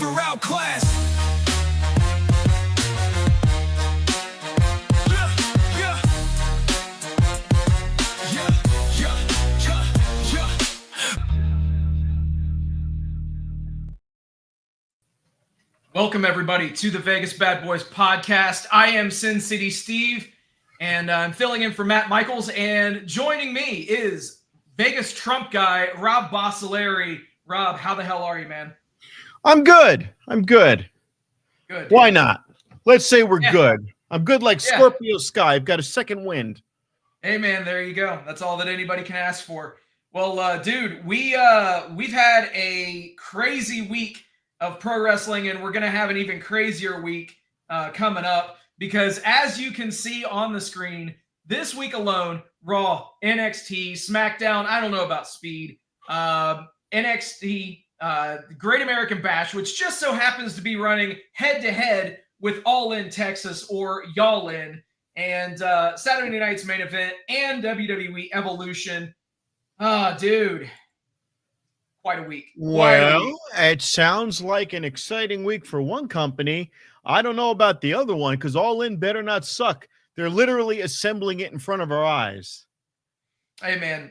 never outclassed. Welcome, everybody, to the Vegas Bad Boys podcast. I am Sin City Steve, and I'm filling in for Matt Michaels. And joining me is Vegas Trump guy, Rob Bossoleri. Rob, how the hell are you, man? I'm good. Good. Why not? Let's say we're good. I'm good like Yeah. Scorpio Sky. I've got a second wind. Hey, man, there you go. That's all that anybody can ask for. Well, dude, we've had a crazy week of pro wrestling, and we're going to have an even crazier week coming up because, as you can see on the screen, this week alone, Raw, NXT, SmackDown, I don't know about Speed, NXT, Great American Bash, which just so happens to be running head-to-head with All In Texas or Y'all In, and Saturday night's main event and WWE Evolution. Dude. Quite a week. It sounds like an exciting week for one company. I don't know about the other one because All In better not suck. They're literally assembling it in front of our eyes. Hey, man,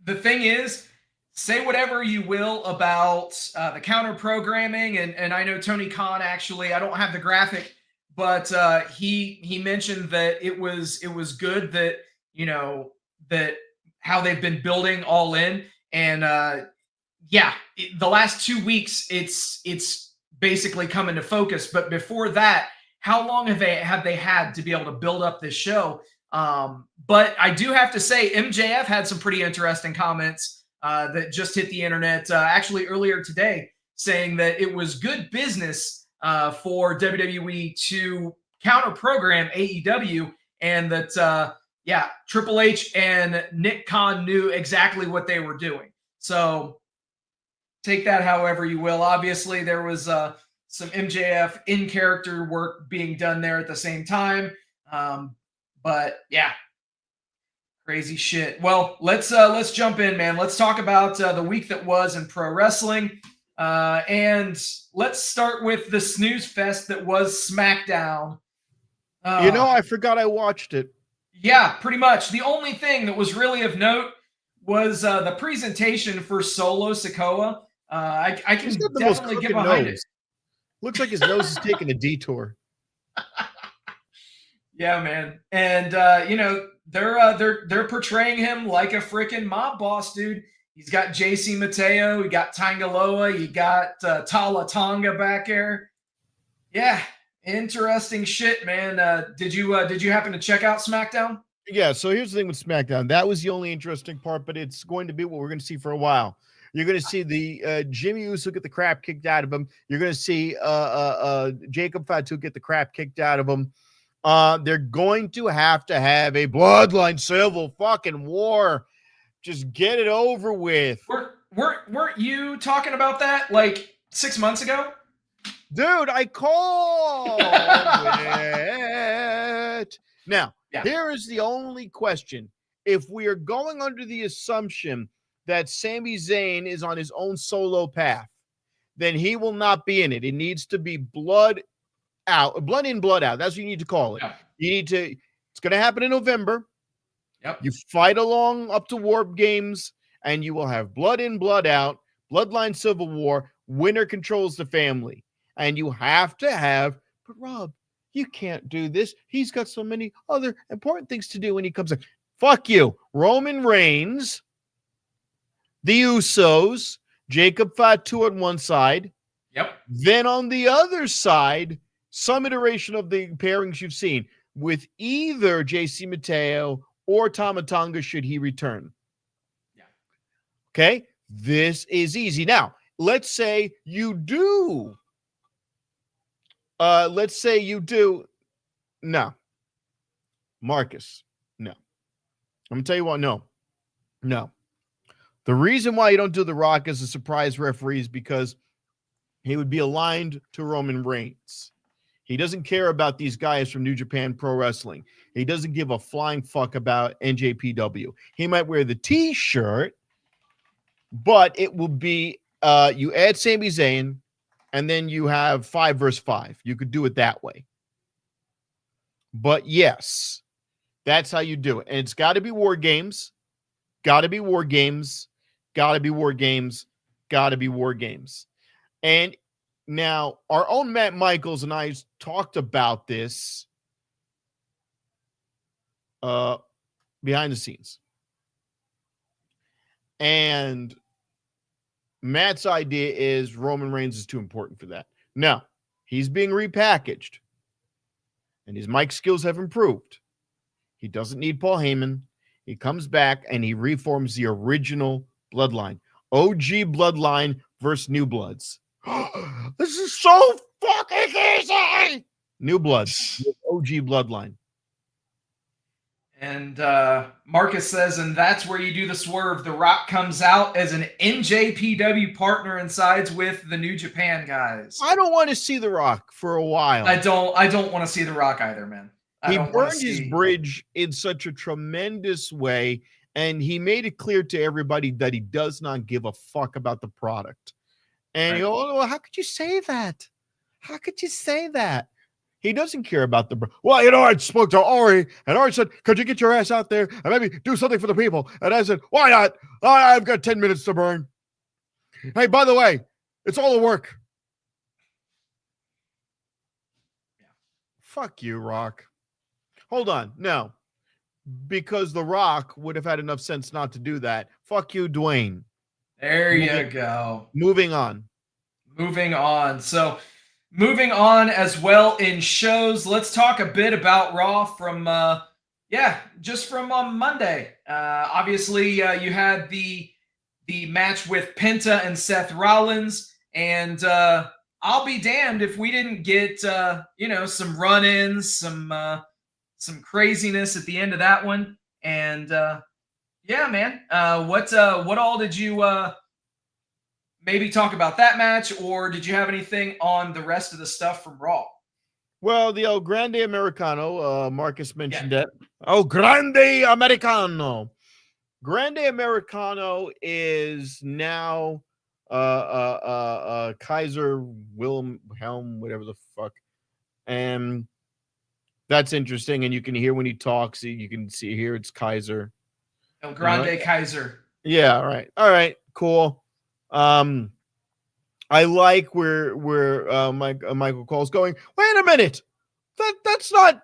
the thing is, say whatever you will about the counter programming, and I know Tony Khan actually, I don't have the graphic, but he mentioned that it was good that, you know, that how they've been building All In, and yeah, the last 2 weeks, it's basically come into focus. But before that, how long have they had to be able to build up this show? But I do have to say, MJF had some pretty interesting comments that just hit the internet actually earlier today, saying that it was good business for WWE to counter program AEW, and that yeah, Triple H and Nick Khan knew exactly what they were doing. So take that however you will. Obviously, there was some MJF in-character work being done there at the same time. But yeah, crazy shit. Well, let's jump in, man. Let's talk about the week that was in pro wrestling. And let's start with the snooze fest that was SmackDown. I forgot I watched it. Yeah, pretty much. The only thing that was really of note was the presentation for Solo Sikoa. I can definitely get behind it. Looks like his nose is taking a detour. Yeah, man. And you know, they're portraying him like a freaking mob boss, dude. He's got JC Mateo, you got Tangaloa, you got Tala Tonga back there. Yeah, interesting shit, man. Did you happen to check out SmackDown? Yeah, so here's the thing with SmackDown. That was the only interesting part, but it's going to be what we're going to see for a while. You're going to see the Jimmy Uso get the crap kicked out of him. You're going to see Jacob Fatu get the crap kicked out of him. They're going to have a bloodline civil fucking war. Just get it over with. Weren't you talking about that like 6 months ago? Dude, I called it. Now, Here is the only question. If we are going under the assumption that Sami Zayn is on his own solo path, then he will not be in it. It needs to be blood out, blood in, blood out. That's what you need to call it. Yeah. It's going to happen in November. Yep. You fight along up to Warp Games, and you will have blood in, blood out, bloodline civil war. Winner controls the family. And you have to have, but Rob, you can't do this. He's got so many other important things to do when he comes in. Fuck you. Roman Reigns, the Usos, Jacob Fatu on one side. Yep. Then on the other side, some iteration of the pairings you've seen with either JC Mateo or Tama Tonga should he return. Yeah. Okay? This is easy. Now, let's say you do. No. Marcus, no. I'm going to tell you what, no. The reason why you don't do The Rock as a surprise referee is because he would be aligned to Roman Reigns. He doesn't care about these guys from New Japan Pro Wrestling. He doesn't give a flying fuck about NJPW. He might wear the T-shirt, but it will be you add Sami Zayn, and then you have 5 versus 5. You could do it that way. But yes, that's how you do it. And it's got to be war games. Got to be war games. Got to be war games. Got to be war games. And now our own Matt Michaels and I talked about this behind the scenes. And Matt's idea is Roman Reigns is too important for that. Now, he's being repackaged. And his mic skills have improved. He doesn't need Paul Heyman. He comes back and he reforms the original bloodline. OG bloodline versus New Bloods. This is so fucking easy. New Bloods. OG bloodline. And Marcus says, and that's where you do the swerve. The Rock comes out as an NJPW partner and sides with the New Japan guys. I don't want to see The Rock for a while. I don't want to see The Rock either, man. He burned his bridge in such a tremendous way, and he made it clear to everybody that he does not give a fuck about the product. And you go, oh, how could you say that? How could you say that? He doesn't care about the. Well, I spoke to Ori, and Ori said, "Could you get your ass out there and maybe do something for the people?" And I said, "Why not? I've got 10 minutes to burn." Hey, by the way, it's all the work. Yeah. Fuck you, Rock. Hold on, no, because The Rock would have had enough sense not to do that. Fuck you, Dwayne. There you go. Moving on. So. Moving on as well in shows, let's talk a bit about Raw from, just from Monday. Obviously, you had the match with Penta and Seth Rollins, and I'll be damned if we didn't get, some run-ins, some craziness at the end of that one. And man, what all did you maybe talk about that match, or did you have anything on the rest of the stuff from Raw? Well, the El Grande Americano, Marcus mentioned that. Oh, Grande Americano. Grande Americano is now Kaiser Wilhelm, whatever the fuck. And that's interesting. And you can hear when he talks, you can see here it's Kaiser. El Grande Kaiser. Yeah, right. All right, cool. I like where Michael Cole's going. Wait a minute, that's not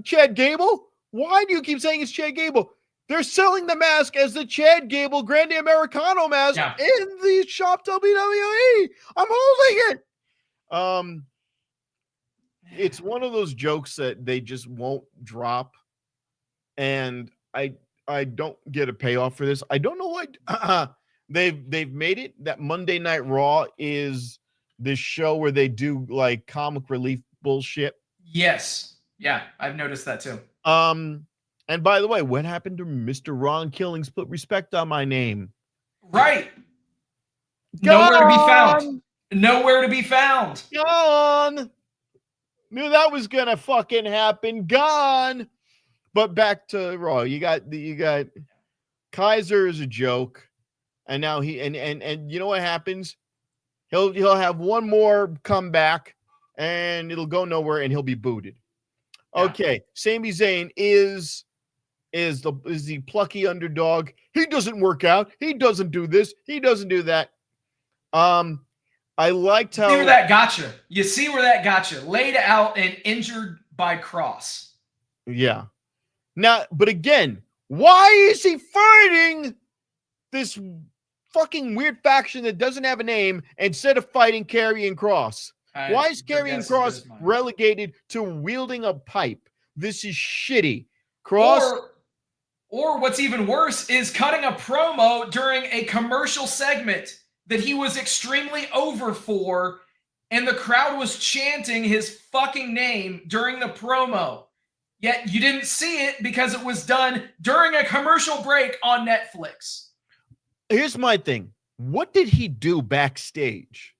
Chad Gable. Why do you keep saying it's Chad Gable? They're selling the mask as the Chad Gable Grande Americano mask in the shop WWE. I'm holding it. It's one of those jokes that they just won't drop, and I don't get a payoff for this. I don't know what. They've made it that Monday Night Raw is this show where they do like comic relief bullshit. Yes. Yeah, I've noticed that too. And by the way, what happened to Mr. Ron Killings? Put respect on my name. Right. Nowhere to be found. Nowhere to be found. Gone. Knew that was gonna fucking happen. Gone. But back to Raw. You got Kaiser is a joke. And now he and you know what happens? He'll have one more comeback and it'll go nowhere and he'll be booted. Yeah. Okay, Sami Zayn is the plucky underdog. He doesn't work out. He doesn't do this. He doesn't do that. I liked how see where that got you. You see where that got you. Laid out and injured by Cross. Yeah. Now, but again, why is he fighting this fucking weird faction that doesn't have a name instead of fighting Karrion Kross? Why is Karrion Kross relegated to wielding a pipe? This is shitty. Kross. Or what's even worse is cutting a promo during a commercial segment that he was extremely over for, and the crowd was chanting his fucking name during the promo. Yet you didn't see it because it was done during a commercial break on Netflix. Here's my thing. What did he do backstage?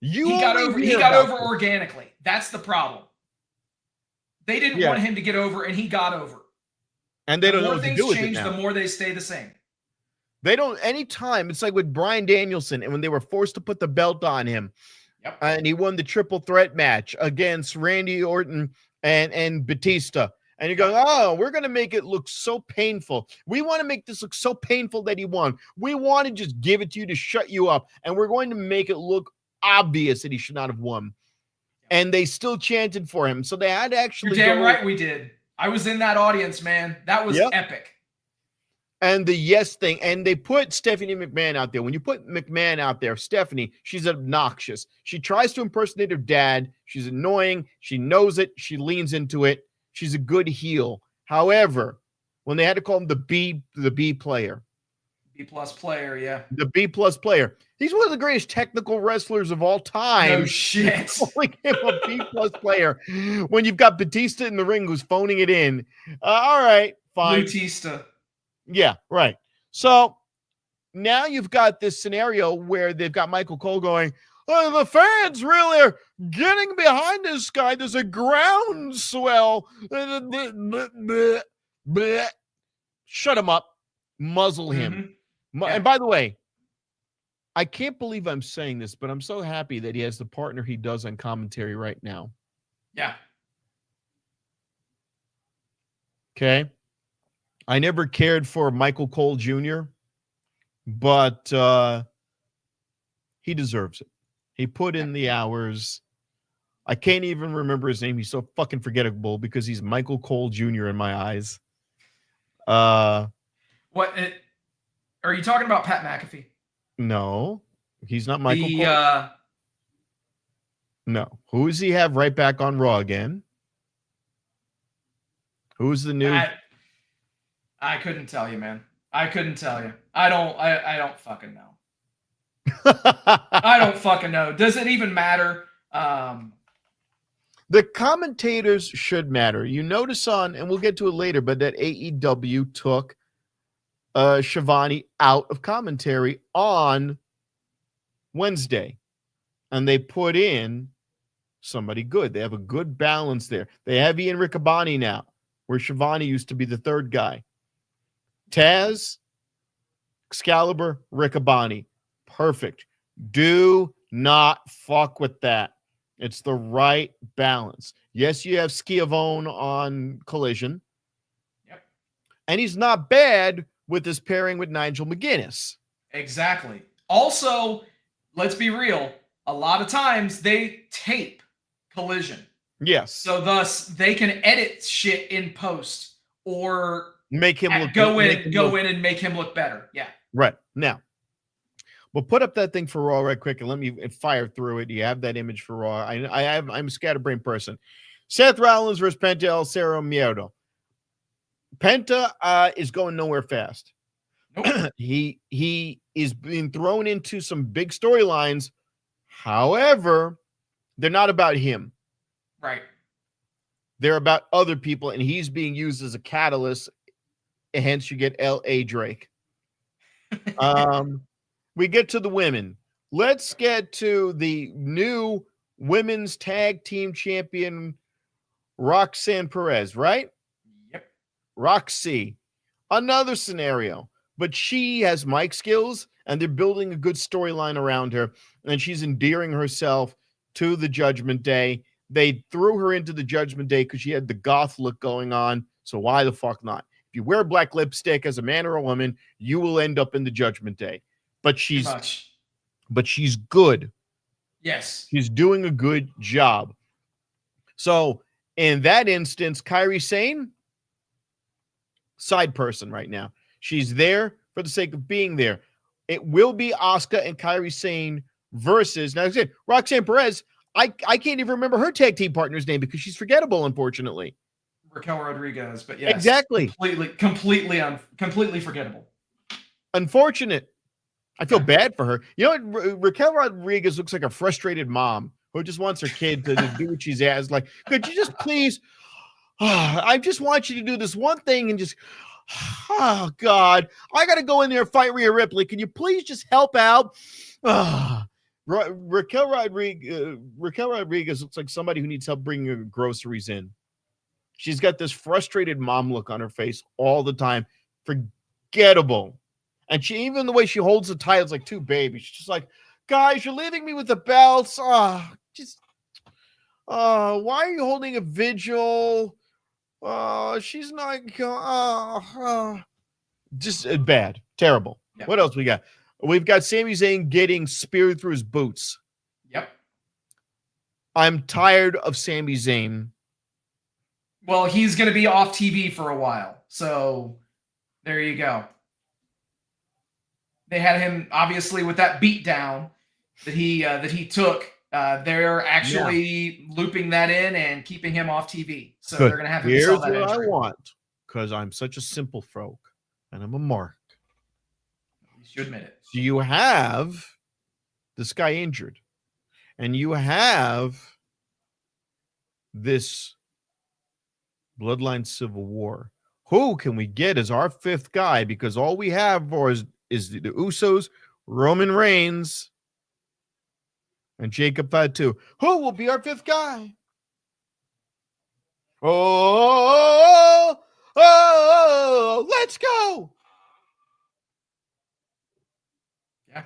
He got over organically. That's the problem. They didn't want him to get over, and he got over. And they don't know what to do with it now. The more they stay the same. They don't, anytime, it's like with Bryan Danielson, and when they were forced to put the belt on him, Yep. and he won the triple threat match against Randy Orton and Batista. And you go, oh, we're going to make it look so painful. We want to make this look so painful that he won. We want to just give it to you to shut you up. And we're going to make it look obvious that he should not have won. And they still chanted for him. So they had to actually You're damn right we did. I was in that audience, man. That was epic. And the yes thing. And they put Stephanie McMahon out there. When you put McMahon out there, Stephanie, she's obnoxious. She tries to impersonate her dad. She's annoying. She knows it. She leans into it. She's a good heel. However, when they had to call him the B player. B+ player, yeah. The B+ player. He's one of the greatest technical wrestlers of all time. No shit. Calling him a B+ player when you've got Batista in the ring who's phoning it in. All right, fine. Batista. Yeah, right. So now you've got this scenario where they've got Michael Cole going, oh, the fans really are getting behind this guy. There's a groundswell. Shut him up. Muzzle him. And by the way, I can't believe I'm saying this, but I'm so happy that he has the partner he does on commentary right now. Yeah. Okay. I never cared for Michael Cole Jr., but he deserves it. He put in the hours. I can't even remember his name. He's so fucking forgettable because he's Michael Cole Jr. in my eyes. Are you talking about Pat McAfee? No, he's not Michael Cole. No. Who does he have right back on Raw again? Who's the new? I couldn't tell you, man. I couldn't tell you. I don't fucking know. I don't fucking know. Does it even matter? The commentators should matter. You notice and we'll get to it later, but that AEW took Shivani out of commentary on Wednesday, and they put in somebody good. They have a good balance there. They have Ian Riccaboni now, where Shivani used to be the third guy. Taz, Excalibur, Riccaboni. Perfect. Do not fuck with that. It's the right balance. Yes, you have Schiavone on Collision. Yep. And he's not bad with his pairing with Nigel McGuinness. Exactly. Also, let's be real. A lot of times they tape Collision. Yes. So thus they can edit shit in post or make him look go in and make him look better. Yeah. Right. Now, we'll put up that thing for Raw right quick and let me fire through it. You have that image for Raw. I'm a scatterbrained person. Seth Rollins versus Penta El Cero Miedo. Penta is going nowhere fast. Nope. He is being thrown into some big storylines. However, they're not about him. Right. They're about other people, and he's being used as a catalyst. Hence, you get L.A. Drake. We get to the women. Let's get to the new women's tag team champion, Roxanne Perez, right? Yep. Roxy. Another scenario, but she has mic skills, and they're building a good storyline around her, and she's endearing herself to the Judgment Day. They threw her into the Judgment Day because she had the goth look going on, so why the fuck not? If you wear black lipstick as a man or a woman, you will end up in the Judgment Day. But she's good. Yes. She's doing a good job. So in that instance, Kairi Sane, side person right now. She's there for the sake of being there. It will be Asuka and Kairi Sane versus, now again, Roxanne Perez. I can't even remember her tag team partner's name because she's forgettable, unfortunately. Raquel Rodriguez, but yes. Exactly. Completely forgettable. Unfortunate. I feel bad for her. You know what? Raquel Rodriguez looks like a frustrated mom who just wants her kid to do what she's asked. Like, could you just please? I just want you to do this one thing and just. Oh God, I got to go in there and fight Rhea Ripley. Can you please just help out? Raquel Rodriguez looks like somebody who needs help bringing her groceries in. She's got this frustrated mom look on her face all the time. Forgettable. And she, even the way she holds the titles like two babies, she's just like, guys, you're leaving me with the belts. Why are you holding a vigil? She's not, just bad, terrible. Yep. What else we got? We've got Sami Zayn getting speared through his boots. Yep. I'm tired of Sami Zayn. Well, he's going to be off TV for a while. So there you go. They had him obviously with that beatdown that he took. They're actually looping that in and keeping him off TV. So they're going to have him Here's sell that what injury. I want, because I'm such a simple folk and I'm a mark. You should admit it. So you have this guy injured, and you have this Bloodline Civil War. Who can we get as our fifth guy? Because all we have is the Usos, Roman Reigns, and Jacob Fatu. Who will be our fifth guy? Oh, let's go. Yeah.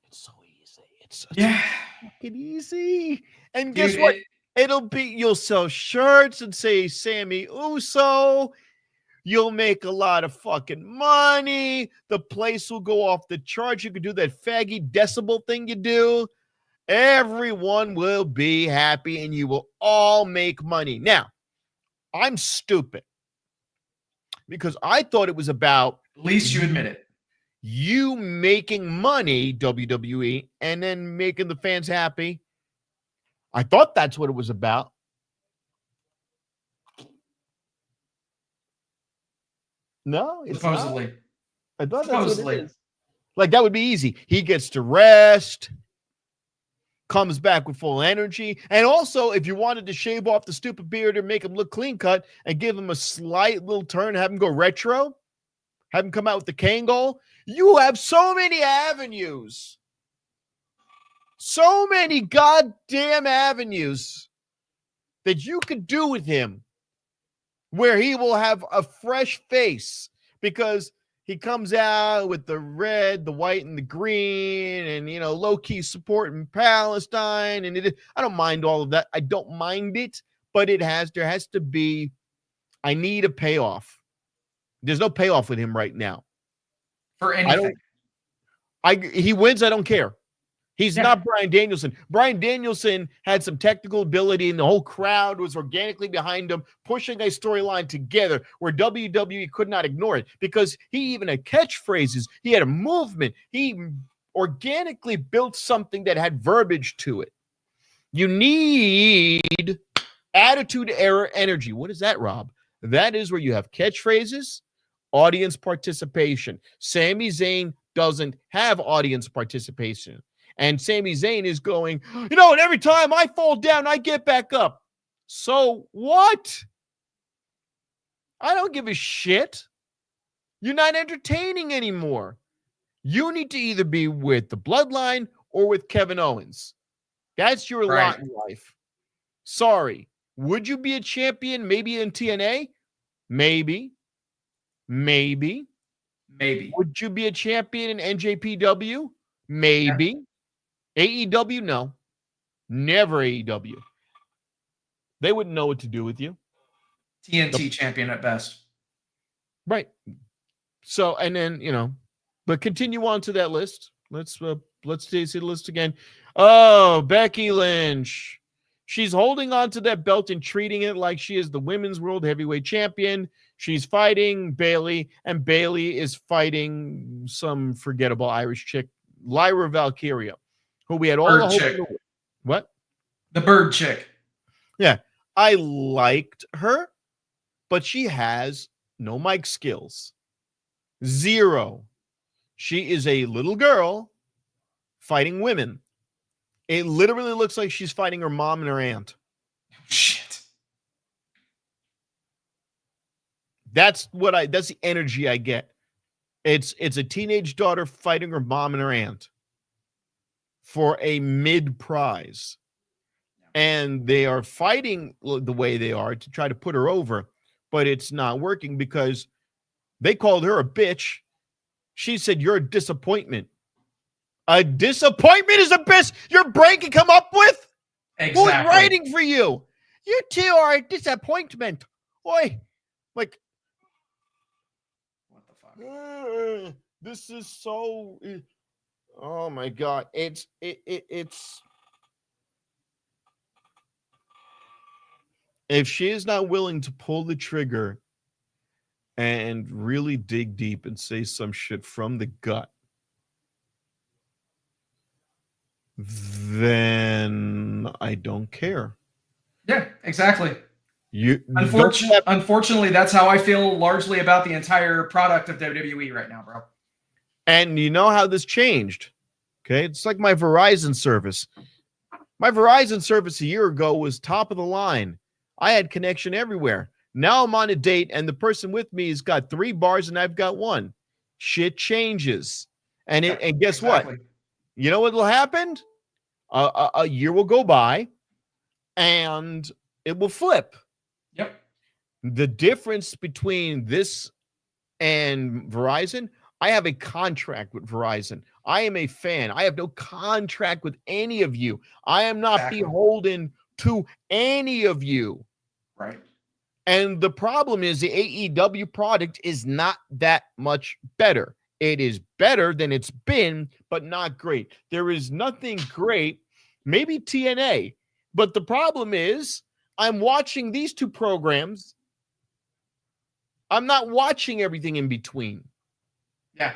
It's so easy. It's such fucking easy. And Dude, guess what? It'll be, you'll sell shirts and say Sammy Uso. You'll make a lot of fucking money. The place will go off the charts. You can do that faggy decibel thing you do. Everyone will be happy and you will all make money. Now, I'm stupid because I thought it was about, at least you admit it, you making money, WWE, and then making the fans happy. I thought that's what it was about. No, it's supposedly. not. I thought Supposedly. that's what it is. Like, that would be easy. He gets to rest, comes back with full energy. And also, if you wanted to shave off the stupid beard or make him look clean cut and give him a slight little turn, have him go retro, have him come out with the Kangol, you have so many avenues. So many goddamn avenues that you could do with him where he will have a fresh face, because he comes out with the red, the white, and the green, and, you know, low-key supporting Palestine. And I don't mind all of that. I don't mind it, but there has to be, I need a payoff. There's no payoff with him right now. For anything. He wins, I don't care. He's not Bryan Danielson. Bryan Danielson had some technical ability, and the whole crowd was organically behind him, pushing a storyline together where WWE could not ignore it, because he even had catchphrases. He had a movement. He organically built something that had verbiage to it. You need attitude era energy. What is that, Rob? That is where you have catchphrases, audience participation. Sami Zayn doesn't have audience participation. And Sami Zayn is going, you know, and every time I fall down, I get back up. So what? I don't give a shit. You're not entertaining anymore. You need to either be with the Bloodline or with Kevin Owens. That's your lot in life. Sorry. Would you be a champion maybe in TNA? Maybe. Maybe. Would you be a champion in NJPW? Maybe. Yeah. AEW? No. Never AEW. They wouldn't know what to do with you. TNT champion at best. Right. So, and then, you know, but continue on to that list. Let's see the list again. Oh, Becky Lynch. She's holding on to that belt and treating it like she is the women's world heavyweight champion. She's fighting Bayley, and Bayley is fighting some forgettable Irish chick, Lyra Valkyria, who we had all the hope. What? The bird chick. Yeah. I liked her, but she has no mic skills. Zero. She is a little girl fighting women. It literally looks like she's fighting her mom and her aunt. Shit. That's the energy I get. It's a teenage daughter fighting her mom and her aunt for a mid prize. And they are fighting the way they are to try to put her over, but it's not working because They called her a bitch. She said, "You're a disappointment." A disappointment is the best your brain can come up with? Exactly. Who's writing for you? You two are a disappointment. Oi. Like, What the fuck? this is so... Oh my God. It's if she is not willing to pull the trigger and really dig deep and say some shit from the gut, then I don't care. Yeah, exactly. You Unfortunately, that's how I feel largely about the entire product of WWE right now, bro. And you know how this changed. Okay. It's like my Verizon service. My Verizon service a year ago was top of the line. I had connection everywhere. Now I'm on a date and the person with me has got 3 bars and I've got 1. Shit changes. And and guess exactly. what? You know what will happen? A year will go by and it will flip. Yep. The difference between this and Verizon, I have a contract with Verizon. I am a fan. I have no contract with any of you. I am not beholden to any of you. Right. And the problem is the AEW product is not that much better. It is better than it's been, but not great. There is nothing great, maybe TNA. But the problem is I'm watching these 2 programs. I'm not watching everything in between. Yeah.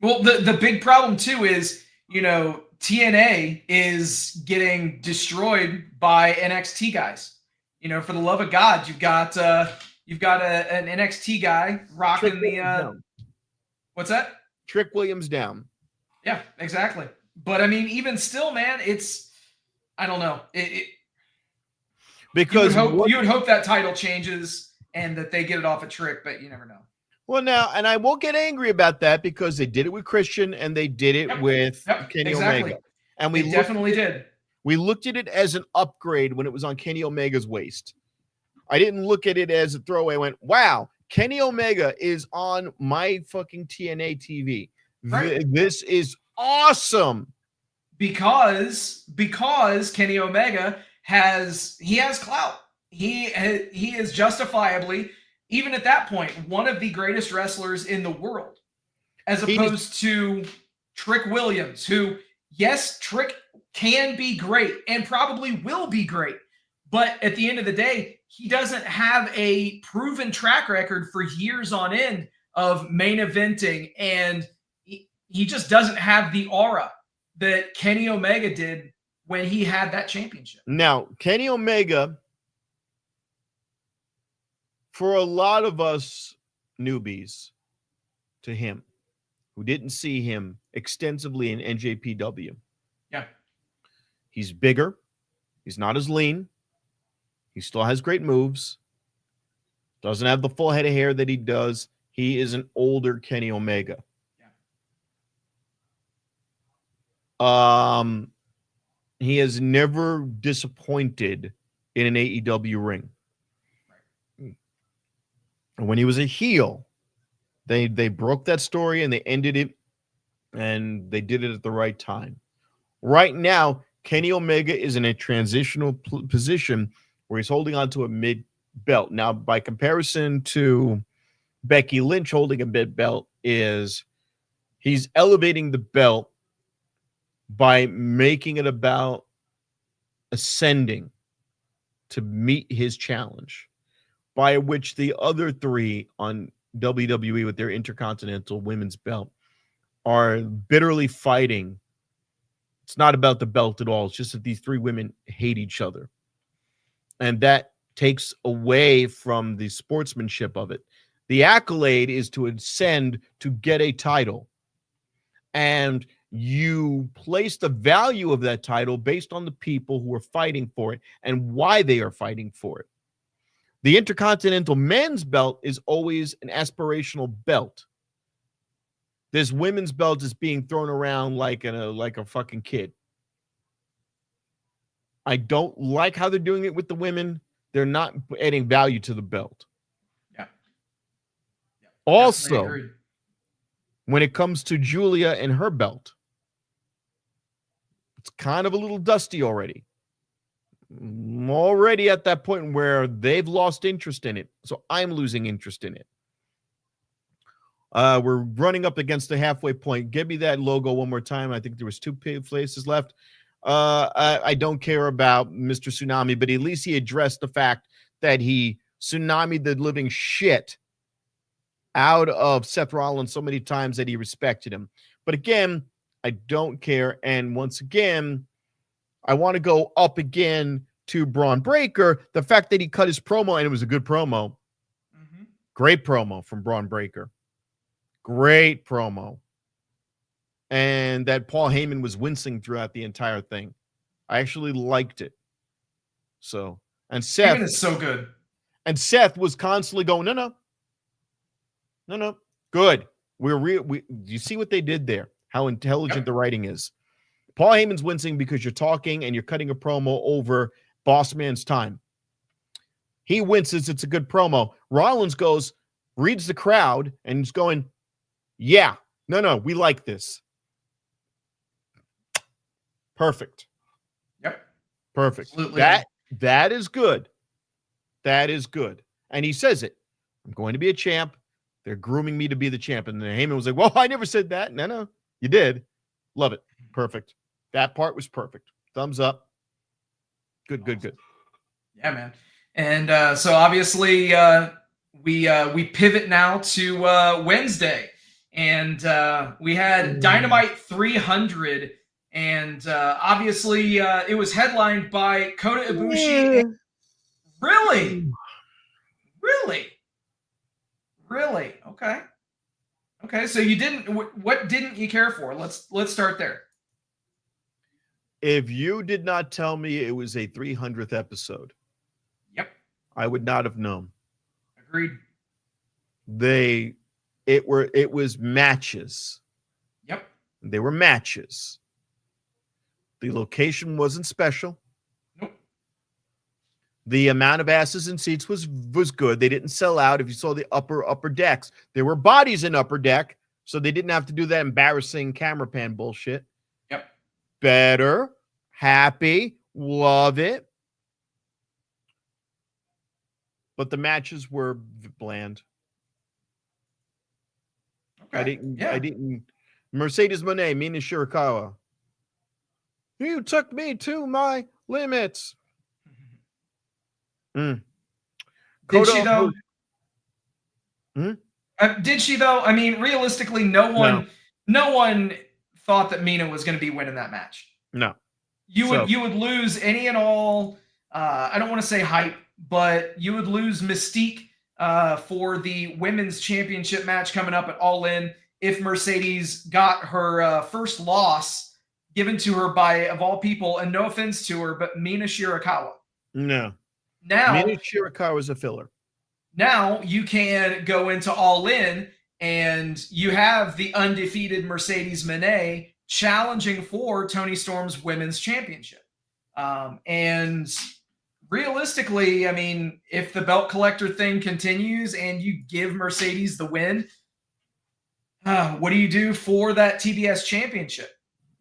Well, the big problem too is, TNA is getting destroyed by NXT guys. For the love of God, you've got an NXT guy rocking what's that? Trick Williams down. Yeah, exactly. But I mean, even still, man, I don't know. Because you would hope that title changes and that they get it off a Trick, but you never know. Well, now, and I won't get angry about that because they did it with Christian and they did it with Kenny Omega. And we definitely did. We looked at it as an upgrade when it was on Kenny Omega's waist. I didn't look at it as a throwaway. I went, wow, Kenny Omega is on my fucking TNA TV. Right. This is awesome. Because Kenny Omega has clout. He is justifiably, even at that point, one of the greatest wrestlers in the world, as opposed to Trick Williams, who, yes, Trick can be great and probably will be great, but at the end of the day, he doesn't have a proven track record for years on end of main eventing, and he just doesn't have the aura that Kenny Omega did when he had that championship. Now, Kenny Omega, for a lot of us newbies to him, who didn't see him extensively in NJPW. Yeah. He's bigger. He's not as lean. He still has great moves. Doesn't have the full head of hair that he does. He is an older Kenny Omega. Yeah. He has never disappointed in an AEW ring. Right. And when he was a heel, they broke that story and they ended it, and they did it at the right time. Right now, Kenny Omega is in a transitional position where he's holding on to a mid belt. Now, by comparison to Becky Lynch holding a mid belt, is he's elevating the belt by making it about ascending to meet his challenge, by which the other 3 on WWE with their Intercontinental Women's Belt are bitterly fighting. It's not about the belt at all. It's just that these 3 women hate each other. And that takes away from the sportsmanship of it. The accolade is to ascend to get a title. And you place the value of that title based on the people who are fighting for it and why they are fighting for it. The Intercontinental Men's Belt is always an aspirational belt. This women's belt is being thrown around like a fucking kid. I don't like how they're doing it with the women. They're not adding value to the belt. Yeah. Definitely Also, agreed. when it comes to Julia and her belt, it's kind of a little dusty already. I'm already at that point where they've lost interest in it. So I'm losing interest in it. We're running up against the halfway point. Give me that logo one more time. I think there was 2 places left. I don't care about Mr. Tsunami, but at least he addressed the fact that he tsunamied the living shit out of Seth Rollins so many times that he respected him. But again, I don't care. And once again, I want to go up again to Braun Breaker. The fact that he cut his promo, and it was a good promo. Mm-hmm. Great promo from Braun Breaker. Great promo. And that Paul Heyman was wincing throughout the entire thing. I actually liked it. So, and Heyman is so good. And Seth was constantly going, no. Good. You see what they did there? How intelligent the writing is. Paul Heyman's wincing because you're talking and you're cutting a promo over Boss Man's time. He winces. It's a good promo. Rollins reads the crowd and is going, yeah, no, we like this. Perfect. Yep. Perfect. Absolutely. That is good. That is good. And he says it. I'm going to be a champ. They're grooming me to be the champ. And then Heyman was like, well, I never said that. No, you did. Love it. Perfect. That part was perfect. Thumbs up. Good. Yeah, man. And so obviously we pivot now to Wednesday. And we had Dynamite 300. And obviously it was headlined by Kota Ibushi. Yeah. Really? Okay. So you didn't. What didn't you care for? Let's start there. If you did not tell me it was a 300th episode, Yep. I would not have known. Agreed. It was matches. Yep. They were matches. The location wasn't special. Nope. The amount of asses and seats was good. They didn't sell out. If you saw the upper decks, there were bodies in upper deck, so they didn't have to do that embarrassing camera pan bullshit. Yep. Better, happy, love it. But the matches were bland. Okay. I didn't. Mercedes Moné, Mina Shirakawa. You took me to my limits. Did she though? Did she though? I mean, realistically, no one thought that Mina was going to be winning that match. No. You would lose any and all. I don't want to say hype, but you would lose mystique for the women's championship match coming up at All In if Mercedes got her first loss given to her by, of all people, and no offense to her, but Mina Shirakawa. No. Now, Mina Shirakawa is a filler. Now you can go into All In and you have the undefeated Mercedes Moné challenging for Toni Storm's women's championship. And realistically, I mean, if the belt collector thing continues and you give Mercedes the win, what do you do for that TBS championship?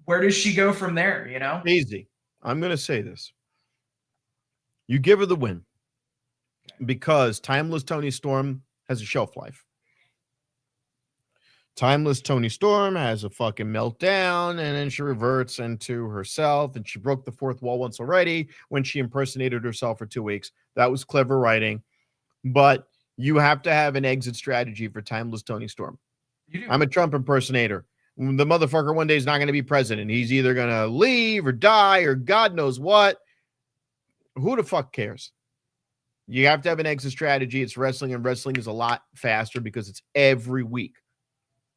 Where does she go from there, you know? Easy. I'm going to say this. You give her the win because Timeless Toni Storm has a shelf life. Timeless Toni Storm has a fucking meltdown, and then she reverts into herself, and she broke the fourth wall once already when she impersonated herself for 2 weeks. That was clever writing, but you have to have an exit strategy for Timeless Toni Storm. I'm a Trump impersonator. The motherfucker one day is not going to be president. He's either going to leave or die or God knows what. Who the fuck cares? You have to have an exit strategy. It's wrestling, and wrestling is a lot faster because it's every week.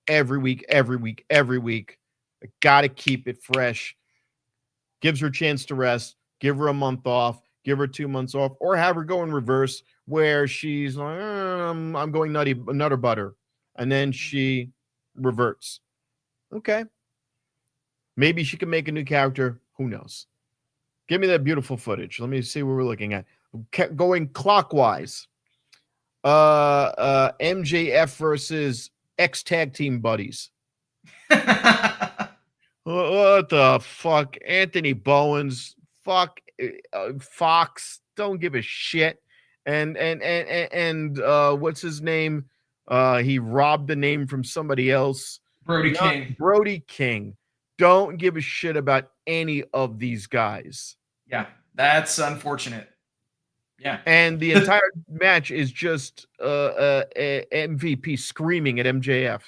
Every week. I got to keep it fresh. Gives her a chance to rest. Give her a month off. Give her 2 months off. Or have her go in reverse where she's like, I'm going nutter butter. And then she reverts. Okay. Maybe she can make a new character. Who knows? Give me that beautiful footage. Let me see what we're looking at. Going clockwise. MJF versus ex tag team buddies. What the fuck? Anthony Bowens, fuck Fox, don't give a shit. And what's his name? He robbed the name from somebody else. Brody King. Brody King. Don't give a shit about any of these guys. Yeah, that's unfortunate. Yeah. And the entire match is just MVP screaming at MJF.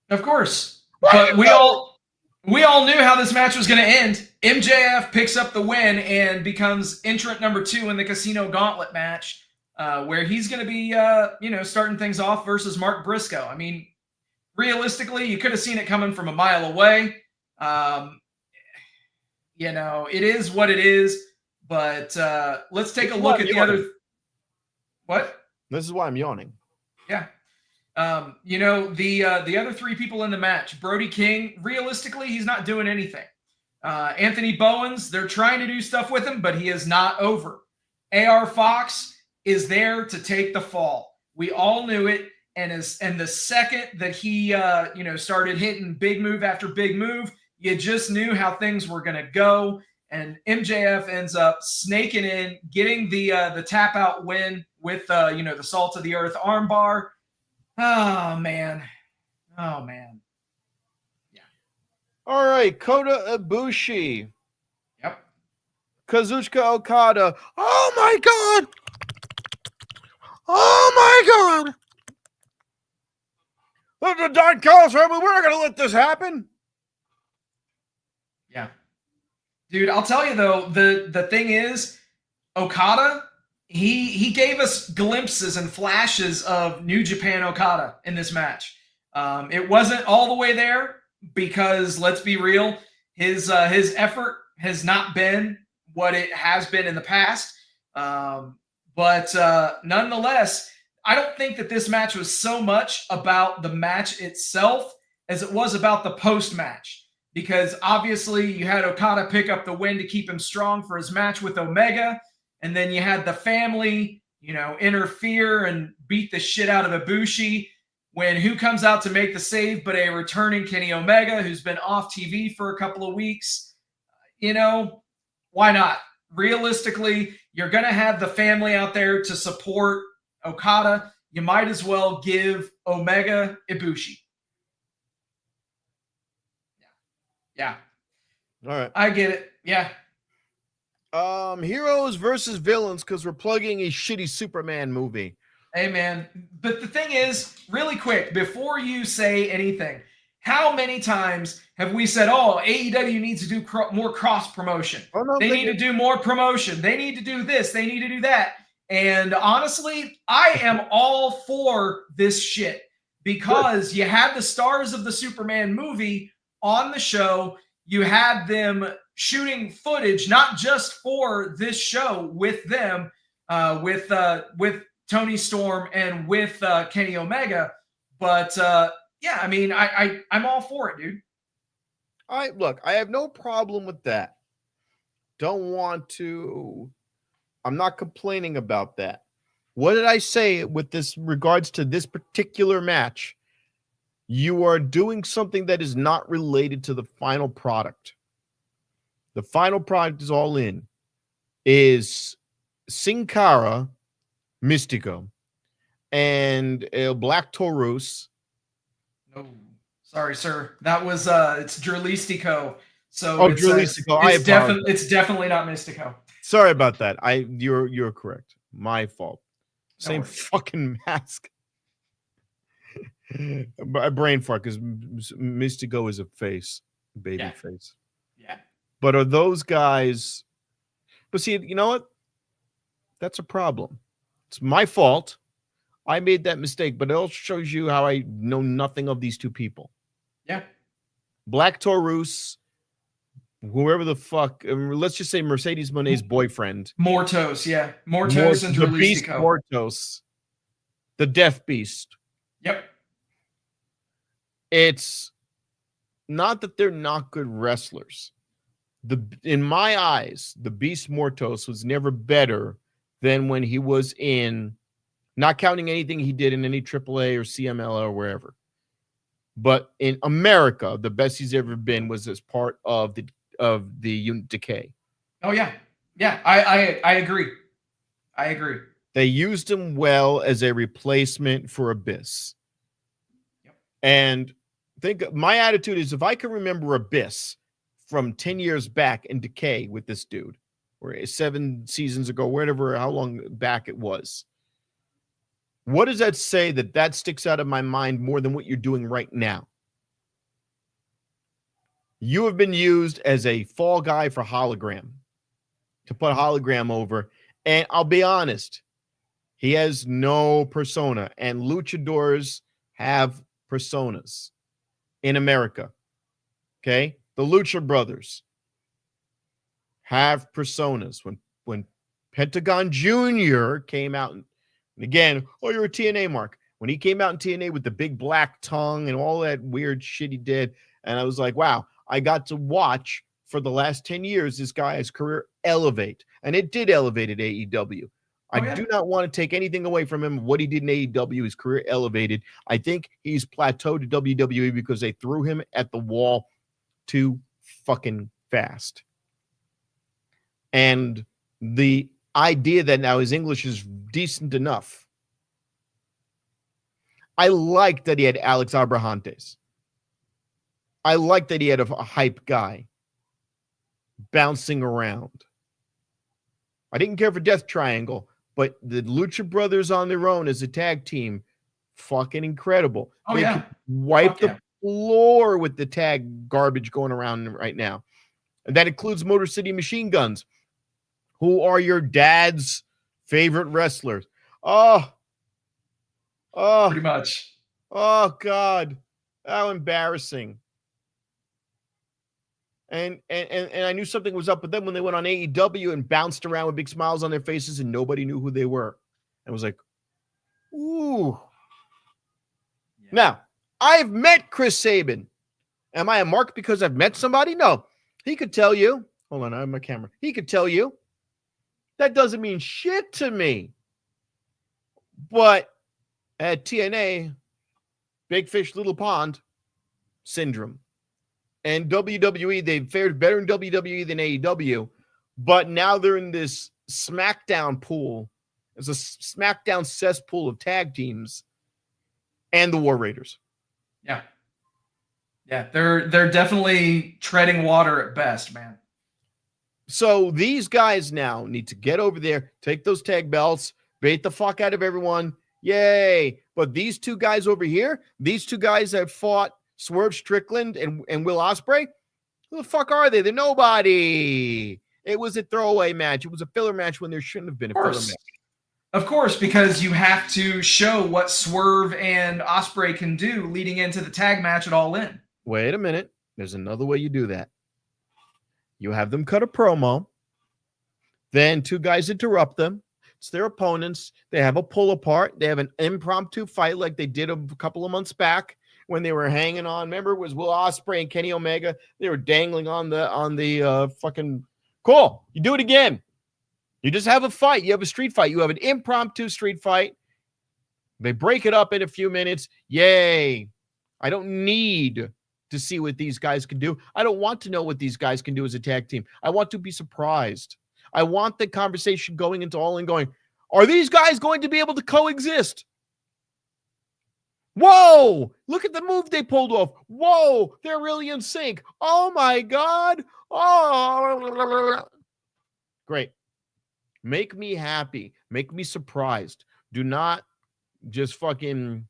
Of course. But we all knew how this match was going to end. MJF picks up the win and becomes entrant number 2 in the Casino Gauntlet match, where he's going to be, starting things off versus Mark Briscoe. I mean, realistically, you could have seen it coming from a mile away. It is what it is. But let's take a look at the other. What? This is why I'm yawning. Yeah. The other 3 people in the match, Brody King, realistically, he's not doing anything. Anthony Bowens, they're trying to do stuff with him, but he is not over. AR Fox is there to take the fall. We all knew it. And the second that he, started hitting big move after big move, you just knew how things were going to go. And MJF ends up snaking in, getting the tap out win with the Salt of the Earth armbar. Oh man. Yeah. All right, Kota Ibushi. Yep. Kazuchika Okada. Oh my god. Oh my god. The Don Callis family, we're not gonna let this happen. Yeah. Dude, I'll tell you though, the thing is, Okada, he gave us glimpses and flashes of New Japan Okada in this match. It wasn't all the way there because, let's be real, his effort has not been what it has been in the past. But nonetheless, I don't think that this match was so much about the match itself as it was about the post-match. Because obviously you had Okada pick up the win to keep him strong for his match with Omega. And then you had the family, interfere and beat the shit out of Ibushi. When who comes out to make the save but a returning Kenny Omega, who's been off TV for a couple of weeks? Why not? Realistically, you're going to have the family out there to support Okada. You might as well give Omega Ibushi. Yeah. All right. I get it. Yeah. Heroes versus villains because we're plugging a shitty Superman movie. Hey, man. But the thing is, really quick, before you say anything, how many times have we said, AEW needs to do more cross promotion? They need to do more promotion. They need to do this. They need to do that. And honestly, I am all for this shit because you had the stars of the Superman movie on the show. You had them shooting footage, not just for this show with them, with Tony Storm and with Kenny Omega. But I'm all for it, dude. Look, I have no problem with that. I'm not complaining about that. What did I say with this regards to this particular match? You are doing something that is not related to the final product. The final product is all in. Is Sin Cara, Mystico, and Black Taurus. No, sorry, sir. That was it's Dralistico. So Dralistico. It's definitely not Mystico. Sorry about that. You're correct. My fault. Same fucking mask. A brain fart because Mystico is a face, baby face. Yeah. But are those guys? But see, you know what? That's a problem. It's my fault. I made that mistake, but it also shows you how I know nothing of these two people. Yeah. Black Taurus, whoever the fuck, let's just say Mercedes Monet's boyfriend. Mortos, yeah. Mortos and the Beast Dralistico. Mortos. The Death Beast. Yep. It's not that they're not good wrestlers. In my eyes, the Beast Mortos was never better than when he was in not counting anything he did in any AAA or CMLL or wherever. But in America, the best he's ever been was as part of the Unit Decay. Oh yeah, yeah. I agree. I agree. They used him well as a replacement for Abyss. Yep. And my attitude is, if I can remember Abyss from 10 years back in Decay with this dude, or 7 seasons ago, whatever, how long back it was, what does that say that sticks out of my mind more than what you're doing right now? You have been used as a fall guy for Hologram, to put Hologram over. And I'll be honest, he has no persona, and luchadors have personas in America. Okay? The Lucha Brothers have personas. When Pentagon Jr. came out, and again, oh, you're a TNA mark. When he came out in TNA with the big black tongue and all that weird shit he did, and I was like, wow, I got to watch for the last 10 years this guy's career elevate. And it did elevate at AEW. I do not want to take anything away from him. What he did in AEW, his career elevated. I think he's plateaued to WWE because they threw him at the wall too fucking fast. And the idea that now his English is decent enough. I like that he had Alex Abrahantes. I like that he had a hype guy bouncing around. I didn't care for Death Triangle, but the Lucha Brothers on their own as a tag team, fucking incredible. Oh, they yeah. wipe the floor with the tag garbage going around right now. And that includes Motor City Machine Guns, who are your dad's favorite wrestlers. Oh, pretty much. Oh, God. How embarrassing. And I knew something was up with them when they went on AEW and bounced around with big smiles on their faces and nobody knew who they were. And it was like, ooh. Yeah. Now, I've met Chris Sabin. Am I a mark because I've met somebody? No. He could tell you. Hold on, I have my camera. He could tell you. That doesn't mean shit to me. But at TNA, Big Fish, Little Pond syndrome. And WWE, they fared better in WWE than AEW, but now they're in this SmackDown pool. It's a SmackDown cesspool of tag teams and the War Raiders. Yeah. Yeah, they're definitely treading water at best, man. So these guys now need to get over there, take those tag belts, bait the fuck out of everyone. Yay. But these two guys over here, these two guys that fought Swerve Strickland and Will Ospreay, who the fuck are they? They're nobody. It was a throwaway match. It was a filler match when there shouldn't have been a filler match. Of course, because you have to show what Swerve and Ospreay can do leading into the tag match at All In. Wait a minute. There's another way you do that. You have them cut a promo. Then two guys interrupt them. It's their opponents. They have a pull apart. They have an impromptu fight like they did a couple of months back when they were hanging on. Remember, it was Will Ospreay and Kenny Omega. They were dangling on the fucking cool. You do it again. You just have a fight. You have a street fight. You have an impromptu street fight. They break it up in a few minutes. Yay. I don't need to see what these guys can do. I don't want to know what these guys can do as a tag team. I want to be surprised. I want the conversation going into All In going, are these guys going to be able to coexist? Whoa, look at the move they pulled off. Whoa, they're really in sync. Oh, my God. Oh, great. Make me happy. Make me surprised. Do not just fucking...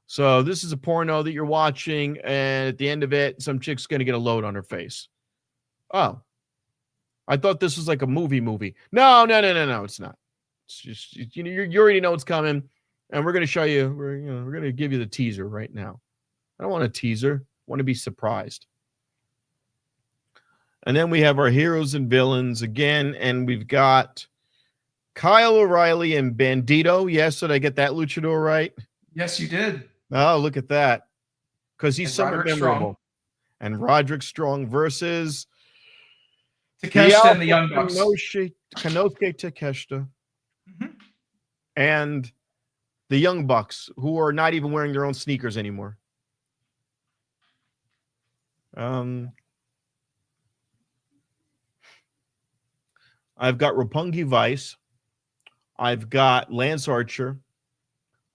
So this is a porno that you're watching, and at the end of it, some chick's going to get a load on her face. Oh. I thought this was like a movie. No, it's not. It's just, you already know what's coming. And we're going to show you, we're going to give you the teaser right now. I don't want a teaser. I want to be surprised. And then we have our heroes and villains again. And we've got Kyle O'Reilly and Bandito. Yes, did I get that luchador right? Yes, you did. Oh, look at that. Because he's somewhat memorable. Strong. And Roderick Strong versus Takeshita and the Young Bucks. Konosuke Takeshita. Mm-hmm. and the Young Bucks, who are not even wearing their own sneakers anymore. I've got Roppongi Vice. I've got Lance Archer.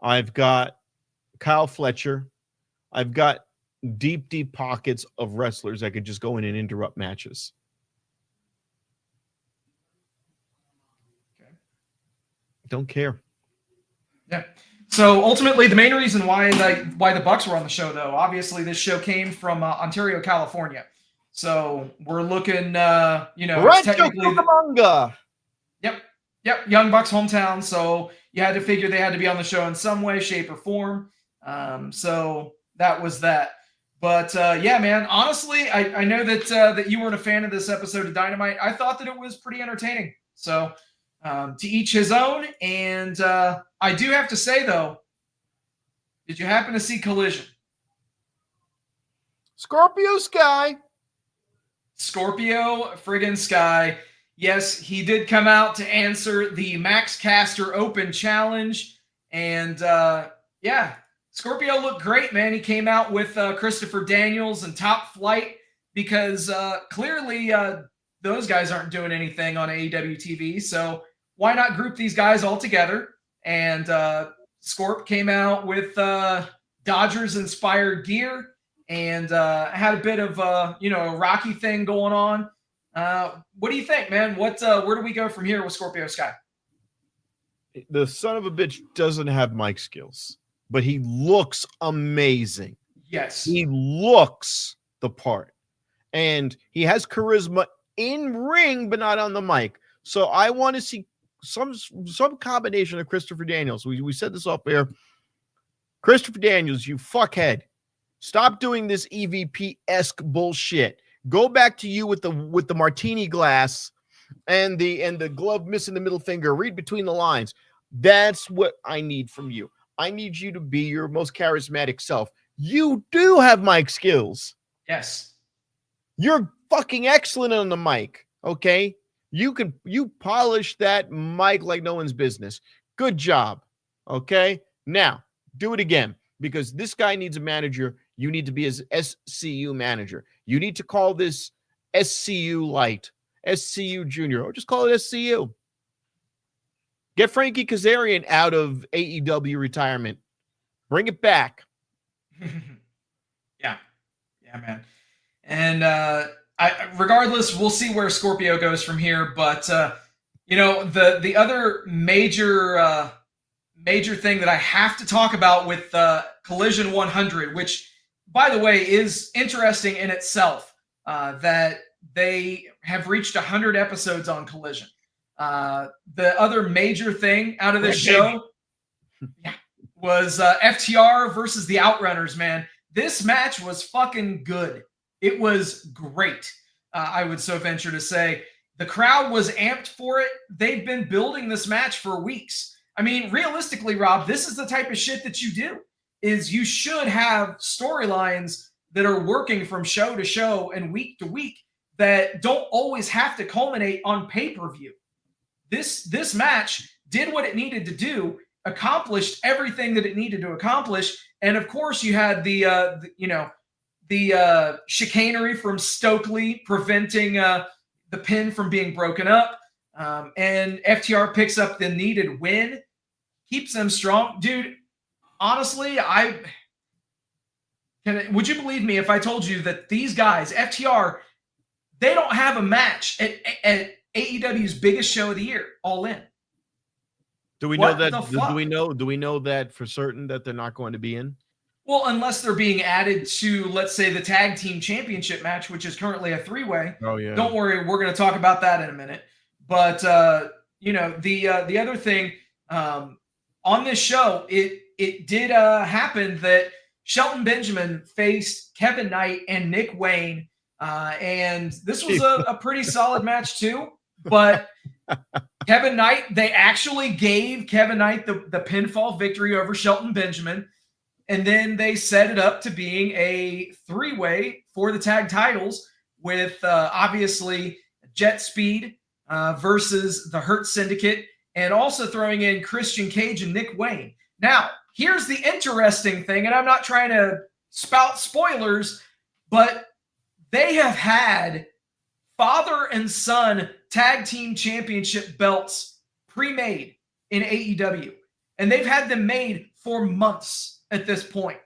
I've got Kyle Fletcher. I've got deep, deep pockets of wrestlers that could just go in and interrupt matches. Okay. Don't care. Yeah. So ultimately, the main reason why the Bucks were on the show, though, obviously this show came from Ontario, California. So we're looking, it's technically Yep, Young Bucks hometown. So you had to figure they had to be on the show in some way, shape, or form. So that was that. But yeah, man, honestly, I know that you weren't a fan of this episode of Dynamite. I thought that it was pretty entertaining. So to each his own. And I do have to say, though, did you happen to see Collision? Scorpio Sky. Scorpio friggin' Sky. Yes, he did come out to answer the Max Caster Open Challenge. And yeah, Scorpio looked great, man. He came out with Christopher Daniels and Top Flight because clearly those guys aren't doing anything on AEW TV. So why not group these guys all together? And Scorp came out with Dodgers-inspired gear and had a bit of a Rocky thing going on. What do you think, man? Where do we go from here with Scorpio Sky? The son of a bitch doesn't have mic skills, but he looks amazing. Yes. He looks the part. And he has charisma in ring, but not on the mic. So I want to see some combination of Christopher Daniels. We said this off air. Christopher Daniels, you fuckhead. Stop doing this EVP-esque bullshit. Go back to you with the martini glass and the glove missing the middle finger. Read between the lines. That's what I need from you. I need you to be your most charismatic self. You do have mic skills. Yes. You're fucking excellent on the mic. Okay. You polish that mic like no one's business. Good job. Okay. Now do it again because this guy needs a manager. You need to be his SCU manager. You need to call this SCU Light, SCU Junior, or just call it SCU. Get Frankie Kazarian out of AEW retirement. Bring it back. Yeah, man. And regardless, we'll see where Scorpio goes from here. But the other major thing that I have to talk about with Collision 100, which, by the way, is interesting in itself, that they have reached 100 episodes on Collision. The other major thing out of this show was FTR versus the Outrunners, man. This match was fucking good. It was great, I would so venture to say. The crowd was amped for it. They've been building this match for weeks. I mean, realistically, Rob, this is the type of shit that you do. Is you should have storylines that are working from show to show and week to week that don't always have to culminate on pay-per-view. This match did what it needed to do, accomplished everything that it needed to accomplish, and of course you had the chicanery from Stokely preventing the pin from being broken up, and FTR picks up the needed win, keeps them strong, dude. Honestly, would you believe me if I told you that these guys, FTR, they don't have a match at AEW's biggest show of the year, All In? Do we know that? Do we know that for certain that they're not going to be in? Well, unless they're being added to, let's say, the tag team championship match, which is currently a 3-way. Oh yeah. Don't worry, we're going to talk about that in a minute. But the other thing on this show, it did happen that Shelton Benjamin faced Kevin Knight and Nick Wayne, and this was a pretty solid match too. But Kevin Knight, they actually gave Kevin Knight the pinfall victory over Shelton Benjamin, and then they set it up to being a 3-way for the tag titles with obviously Jet Speed versus the Hurt Syndicate and also throwing in Christian Cage and Nick Wayne. Now, here's the interesting thing, and I'm not trying to spout spoilers, but they have had father and son tag team championship belts pre-made in AEW, and they've had them made for months at this point.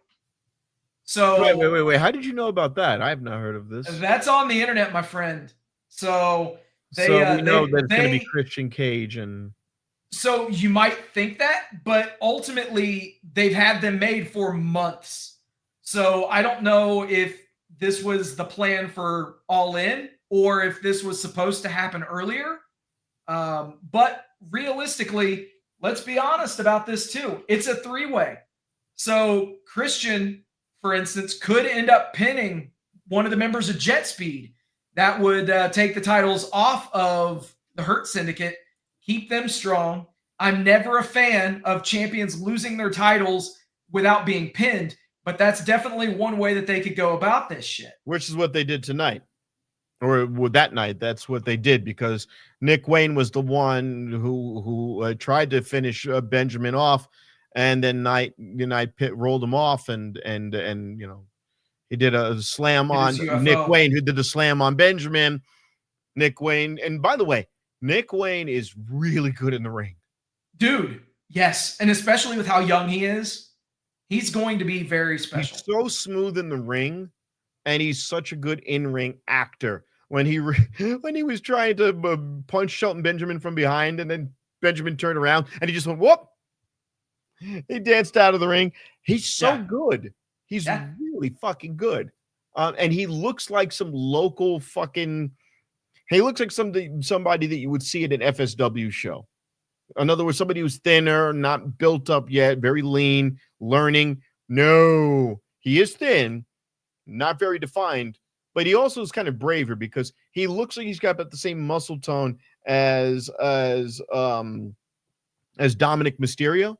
So wait. How did you know about that? I've not heard of this. That's on the internet, my friend. So we know that it's going to be Christian Cage, and so you might think that, but ultimately they've had them made for months. So I don't know if this was the plan for All In or if this was supposed to happen earlier. But realistically, let's be honest about this too. It's a three-way. So Christian, for instance, could end up pinning one of the members of Jet Speed. That would take the titles off of the Hurt Syndicate, keep them strong. I'm never a fan of champions losing their titles without being pinned, but that's definitely one way that they could go about this shit. Which is what they did tonight. Or that night, that's what they did, because Nick Wayne was the one who tried to finish Benjamin off, and then United rolled him off, and he did a slam on Nick Wayne, who did the slam on Benjamin. Nick Wayne, and by the way, Nick Wayne is really good in the ring, dude. Yes, and especially with how young he is, he's going to be very special. He's so smooth in the ring, and he's such a good in-ring actor. When he was trying to punch Shelton Benjamin from behind, and then Benjamin turned around and he just went, whoop. He danced out of the ring. He's so good. He's really fucking good. And he looks like some local he looks like somebody that you would see at an FSW show. In other words, somebody who's thinner, not built up yet, very lean, learning. No, he is thin, not very defined. But he also is kind of braver, because he looks like he's got about the same muscle tone as Dominic Mysterio,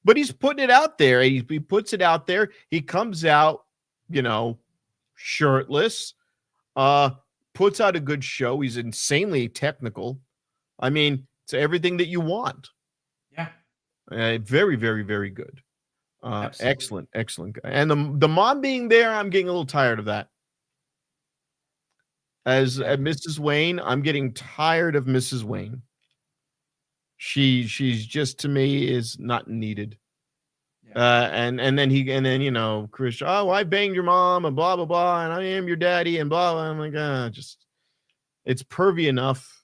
but he's putting it out there. He puts it out there. He comes out, shirtless, puts out a good show. He's insanely technical. I mean, it's everything that you want. Yeah. Very, very, very good. Excellent guy. And the mom being there, I'm getting a little tired of that. As Mrs. Wayne, I'm getting tired of Mrs. Wayne. She's just, to me, is not needed. Yeah. And then Chris, I banged your mom and blah blah blah, and I am your daddy and blah blah. I'm like, it's pervy enough.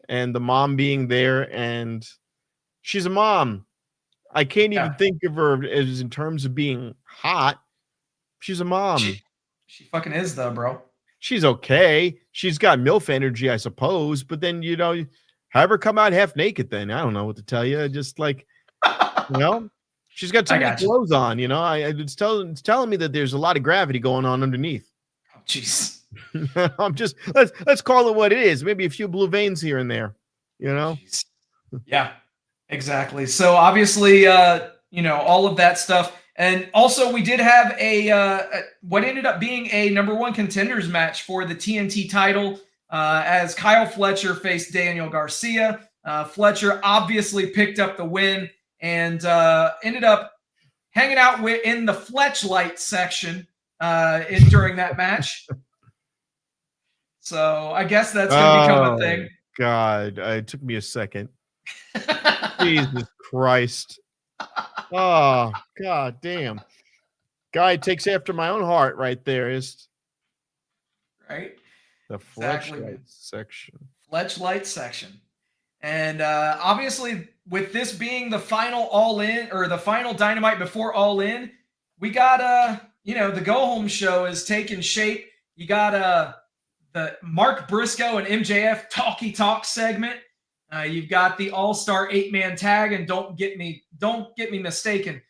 And the mom being there, and she's a mom. I can't even think of her as in terms of being hot. She's a mom. She fucking is though, bro. She's okay. She's got MILF energy, I suppose. But then, have her come out half naked then. I don't know what to tell you. Just like, she's got too many clothes on, It's telling me that there's a lot of gravity going on underneath. Oh, jeez. I'm just, let's call it what it is. Maybe a few blue veins here and there, Jeez. Yeah, exactly. So obviously, all of that stuff. And also, we did have what ended up being a number one contenders match for the TNT title, as Kyle Fletcher faced Daniel Garcia. Fletcher obviously picked up the win and ended up hanging out in the Fletchlight section during that match. So I guess that's going to become a thing. God, it took me a second. Jesus Christ. Oh, God damn. Guy takes after my own heart right there. Right? The Fletchlight section. Fletchlight section. And obviously, with this being the final All In, or the final Dynamite before All In, we got, the go-home show is taking shape. You got the Mark Briscoe and MJF Talkie Talk segment. You've got the All-Star 8-man tag, and don't get me mistaken.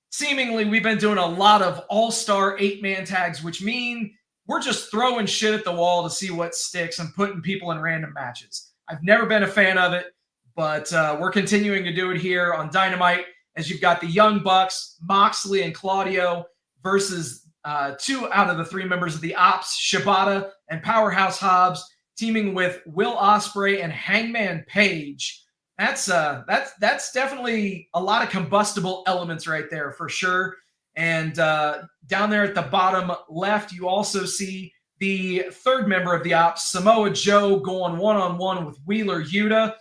Seemingly, we've been doing a lot of All-Star 8-man tags, which mean we're just throwing shit at the wall to see what sticks and putting people in random matches. I've never been a fan of it, but we're continuing to do it here on Dynamite, as you've got the Young Bucks, Moxley and Claudio, versus 2 out of the 3 members of the Ops, Shibata and Powerhouse Hobbs, teaming with Will Ospreay and Hangman Page. That's definitely a lot of combustible elements right there for sure. And down there at the bottom left, you also see the third member of the ops, Samoa Joe, going one-on-one with Wheeler Yuta.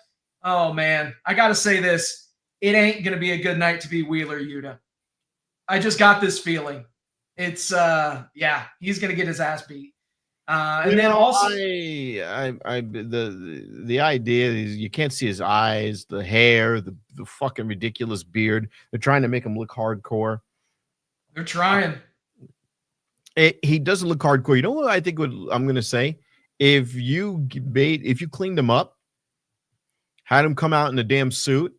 Oh man, I gotta say this. It ain't gonna be a good night to be Wheeler Yuta. I just got this feeling. It's yeah, he's gonna get his ass beat. And then also the idea is you can't see his eyes, the hair, the fucking ridiculous beard. They're trying to make him look hardcore. they're trying. He doesn't look hardcore. You know what I think I'm gonna say? If you cleaned him up, had him come out in a damn suit,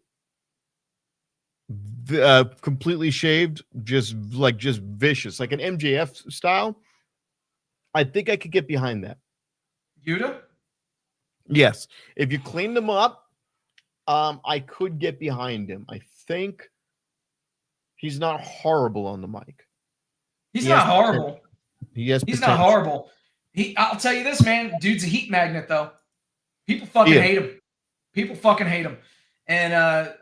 completely shaved, just vicious, like an MJF style, I think I could get behind that. Yuta? Yes. If you cleaned him up, I could get behind him. I think he's not horrible on the mic. He's not horrible. He's not horrible. I'll tell you this, man. Dude's a heat magnet, though. People fucking hate him. People fucking hate him. And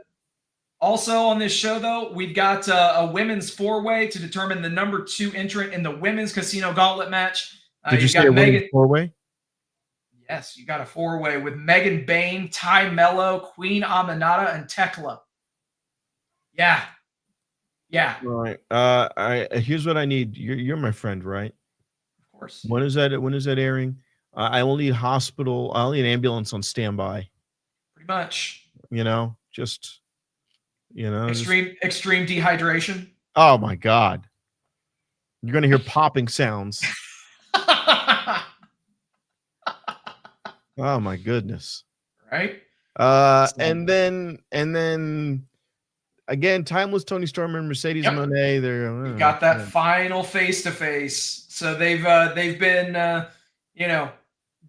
also on this show, though, we've got a women's four-way to determine the number 2 entrant in the women's casino gauntlet match. Did you say a women's four-way? Yes, you got a four-way with Megan Bain, Ty Mello, Queen Aminata, and Tekla. Yeah. Yeah. All right. Here's what I need. You're my friend, right? Of course. When is that airing? I will need I'll need an ambulance on standby. Pretty much. Just extreme dehydration. Oh my God. You're gonna hear popping sounds. Oh my goodness. Right? And then again, Timeless Tony Storm and Mercedes Moné. They're got that final face-to-face. So they've been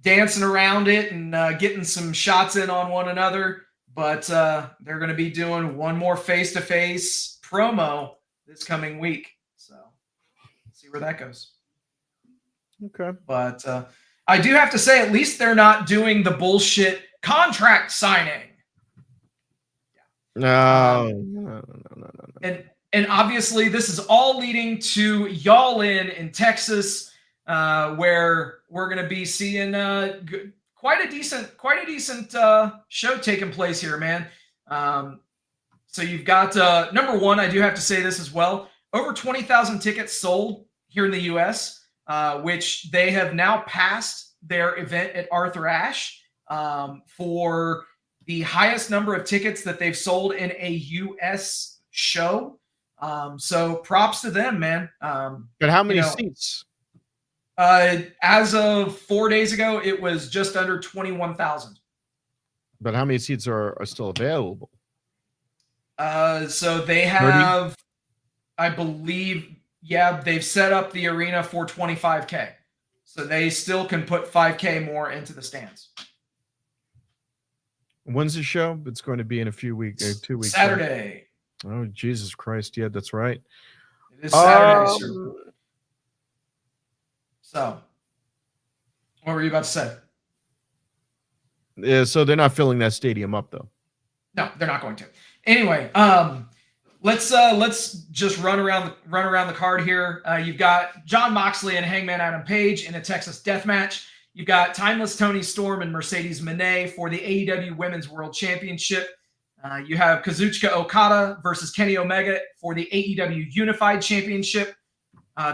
dancing around it and getting some shots in on one another. But they're going to be doing one more face-to-face promo this coming week. So let's see where that goes. Okay. But I do have to say, at least they're not doing the bullshit contract signing. No. And obviously, this is all leading to Y'all in Texas, where we're going to be seeing quite a decent show taking place here, man. So you've got number one. I do have to say this as well. Over 20,000 tickets sold here in the U.S., which they have now passed their event at Arthur Ashe for the highest number of tickets that they've sold in a U.S. show. So props to them, man. But how many seats? As of 4 days ago, it was just under 21,000. But how many seats are still available? So they have, 30? I believe, they've set up the arena for 25K. So they still can put 5K more into the stands. When's the show? It's going to be in a few weeks, 2 weeks. Saturday. Right? Oh, Jesus Christ. Yeah, that's right. It is Saturday, sir. So, what were you about to say? Yeah, so they're not filling that stadium up, though. No, they're not going to. Anyway, let's just run around the card here. You've got Jon Moxley and Hangman Adam Page in a Texas death match. You've got Timeless Tony Storm and Mercedes Moné for the AEW Women's World Championship. You have Kazuchika Okada versus Kenny Omega for the AEW Unified Championship.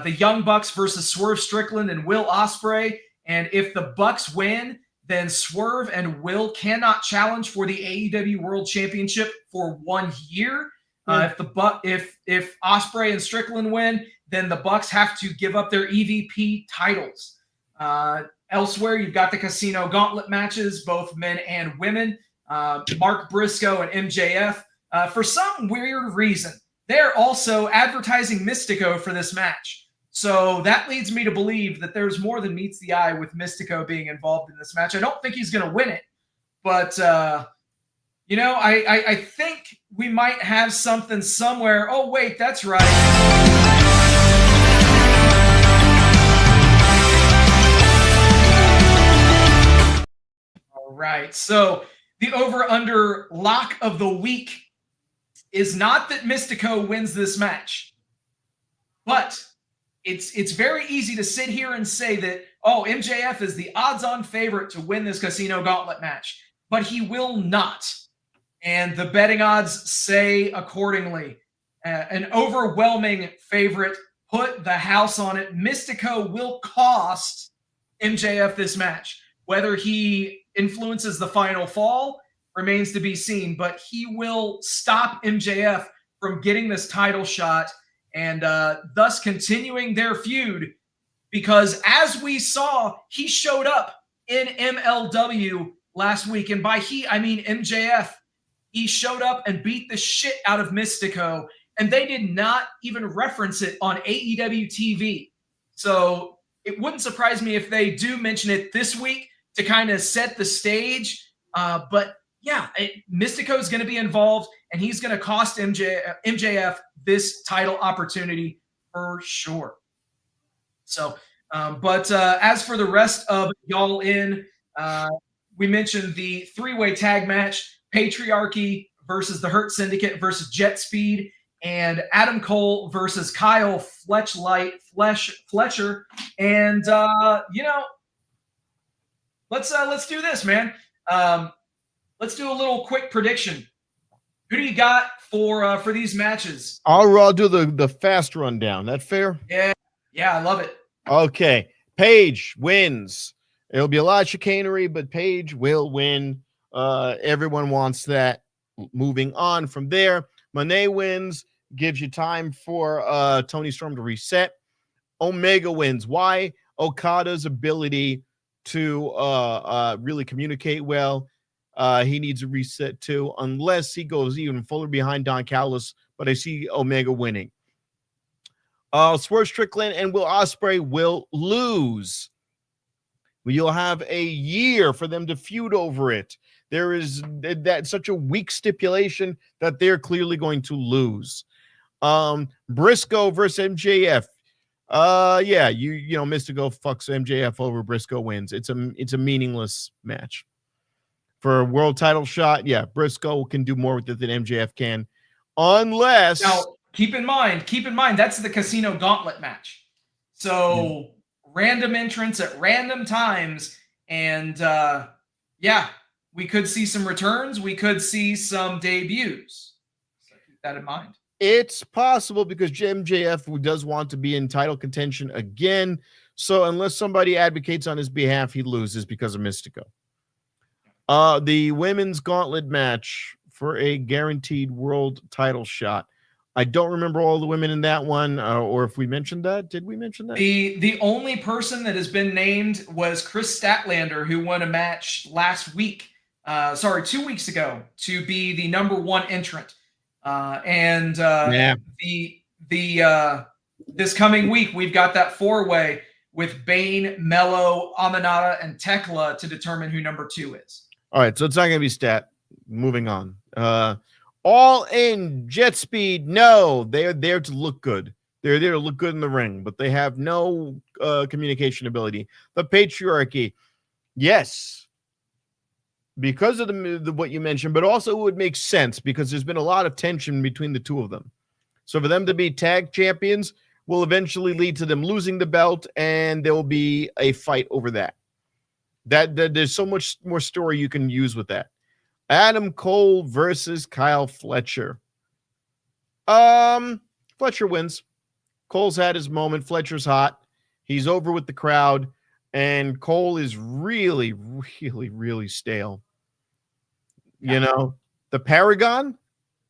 The Young Bucks versus Swerve Strickland and Will Ospreay. And if the Bucks win, then Swerve and Will cannot challenge for the AEW World Championship for 1 year. If Ospreay and Strickland win, then the Bucks have to give up their EVP titles. Elsewhere, you've got the Casino Gauntlet matches, both men and women. Mark Briscoe and MJF. For some weird reason, they're also advertising Mystico for this match. So that leads me to believe that there's more than meets the eye with Mystico being involved in this match. I don't think he's going to win it, but I think we might have something somewhere. Oh, wait, that's right. All right. So the over-under lock of the week is not that Mystico wins this match, but it's very easy to sit here and say that, oh, MJF is the odds-on favorite to win this Casino Gauntlet match, but he will not. And the betting odds say accordingly. An overwhelming favorite. Put the house on it. Mystico will cost MJF this match. Whether he influences the final fall remains to be seen, but he will stop MJF from getting this title shot and thus continuing their feud, because as we saw, he showed up in MLW last week. And by he, I mean MJF. He showed up and beat the shit out of Mystico, and they did not even reference it on AEW TV. So it wouldn't surprise me if they do mention it this week to kind of set the stage. But yeah, Mystico is going to be involved, and he's going to cost MJF this title opportunity for sure. So, but as for the rest of y'all in, we mentioned the three-way tag match, Patriarchy versus the Hurt Syndicate versus Jet Speed, and Adam Cole versus Kyle Fletcher. And let's do this, man. Let's do a little quick prediction. Who do you got for these matches? I'll do the fast rundown. That fair? Yeah, I love it. Okay, Paige wins. It'll be a lot of chicanery, but Paige will win. Everyone wants that. Moving on from there, Monet wins, gives you time for Tony Storm to reset. Omega wins. Why? Okada's ability to really communicate well. He needs a reset too, unless he goes even fuller behind Don Callis, but I see Omega winning. Swerve Strickland and Will Ospreay will lose. You'll have a year for them to feud over it. There is that such a weak stipulation that they're clearly going to lose. Briscoe versus MJF. Mystico fucks MJF over. Briscoe wins. It's a meaningless match. For a world title shot, yeah, Briscoe can do more with it than MJF can. Unless now, keep in mind, that's the Casino Gauntlet match. So random entrants at random times, and we could see some returns. We could see some debuts. So keep that in mind. It's possible because MJF does want to be in title contention again. So unless somebody advocates on his behalf, he loses because of Mystico. The women's gauntlet match for a guaranteed world title shot. I don't remember all the women in that one, or if we mentioned that. Did we mention that? The only person that has been named was Chris Statlander, who won a match last week. 2 weeks ago, to be the number one entrant. This coming week, we've got that four-way with Bane, Mello, Aminata, and Tekla to determine who number 2 is. All right, so it's not going to be Stat. Moving on. All in Jet Speed. No, they are there to look good. They're there to look good in the ring, but they have no communication ability. The Patriarchy. Yes. Because of the what you mentioned, but also it would make sense because there's been a lot of tension between the two of them. So for them to be tag champions will eventually lead to them losing the belt, and there will be a fight over that. That there's so much more story you can use with that. Adam Cole versus Kyle Fletcher. Fletcher wins. Cole's had his moment. Fletcher's hot. He's over with the crowd. And Cole is really, really, really stale. You know, the Paragon?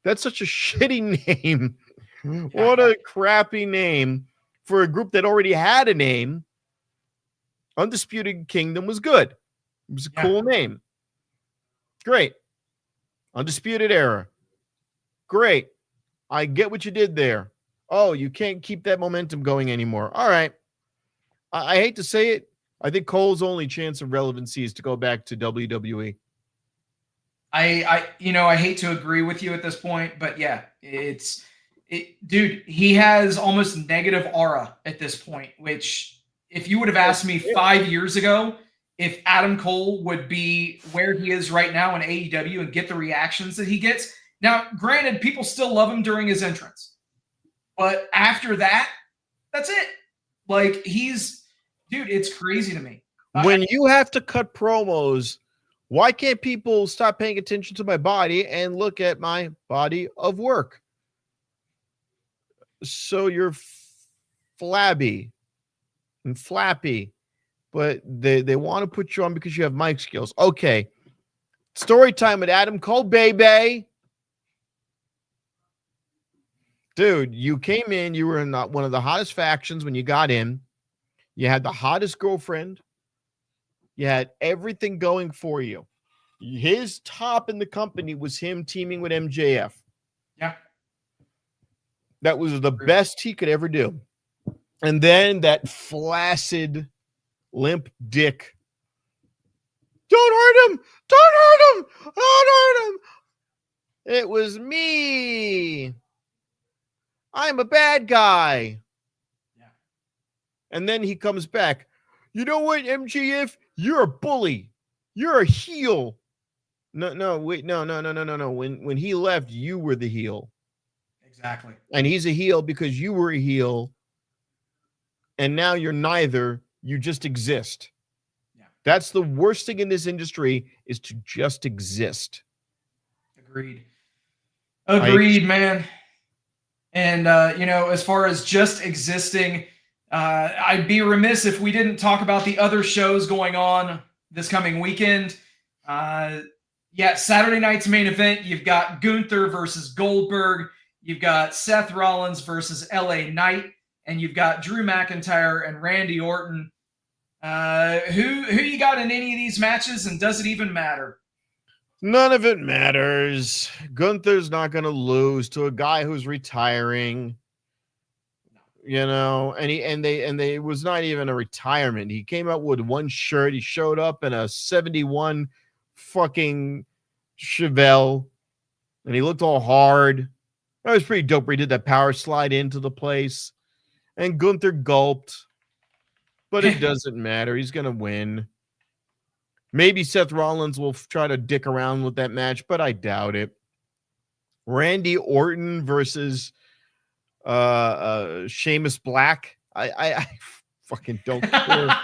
That's such a shitty name. What a crappy name for a group that already had a name. Undisputed Kingdom was good. It was a cool name. Great. Undisputed Era. Great. I get what you did there. Oh, you can't keep that momentum going anymore. All right. I hate to say it. I think Cole's only chance of relevancy is to go back to WWE. I hate to agree with you at this point, but yeah, dude, he has almost negative aura at this point, which if you would have asked me 5 years ago, if Adam Cole would be where he is right now in AEW and get the reactions that he gets. Now, granted, people still love him during his entrance, but after that, that's it. Like dude, it's crazy to me. When you have to cut promos, why can't people stop paying attention to my body and look at my body of work? So you're flabby and flappy, but they want to put you on because you have mic skills. Okay. Story time with Adam Cole, baby. Dude, you came in, you were in one of the hottest factions when you got in. You had the hottest girlfriend. You had everything going for you. His top in the company was him teaming with MJF. Yeah. That was the best he could ever do. And then that flaccid, limp dick. Don't hurt him! Don't hurt him! Don't hurt him! It was me. I'm a bad guy. Yeah. And then he comes back. You know what, MJF? You're a bully. You're a heel. No, wait, no. When he left, you were the heel. Exactly. And he's a heel because you were a heel. And now you're neither. You just exist. Yeah. That's the worst thing in this industry, is to just exist. Agreed, man. And, as far as just existing, I'd be remiss if we didn't talk about the other shows going on this coming weekend. Saturday night's main event, you've got Gunther versus Goldberg. You've got Seth Rollins versus LA Knight. And you've got Drew McIntyre and Randy Orton. Who you got in any of these matches, and does it even matter? None of it matters. Gunther's not going to lose to a guy who's retiring. And it was not even a retirement. He came out with one shirt. He showed up in a 71 fucking Chevelle, and he looked all hard. That was pretty dope. He did that power slide into the place, and Gunther gulped, but it doesn't matter. He's going to win. Maybe Seth Rollins will try to dick around with that match, but I doubt it. Randy Orton versus Sheamus Black. I fucking don't care.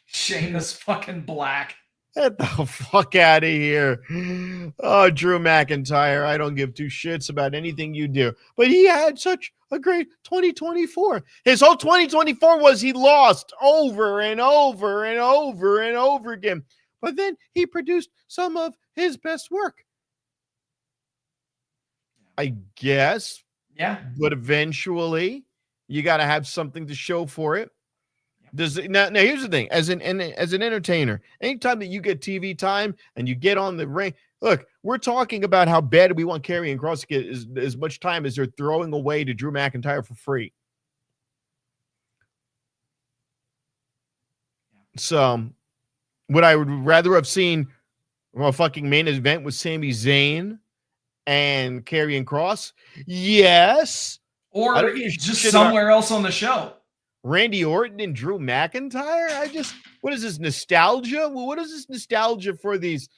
Sheamus fucking Black. Get the fuck out of here. Oh, Drew McIntyre. I don't give two shits about anything you do. But he had such a great 2024. His whole 2024 was he lost over and over and over and over again. But then he produced some of his best work, I guess. Yeah. But eventually, you got to have something to show for it. Now here's the thing. As an entertainer, anytime that you get TV time and you get on the ring, look, we're talking about how bad we want Karrion Kross to get as much time as they're throwing away to Drew McIntyre for free. So, what I would rather have seen a fucking main event with Sami Zayn and Karrion Kross, yes, or just somewhere else on the show. Randy Orton and Drew McIntyre. What is this nostalgia? Well, what is this nostalgia for these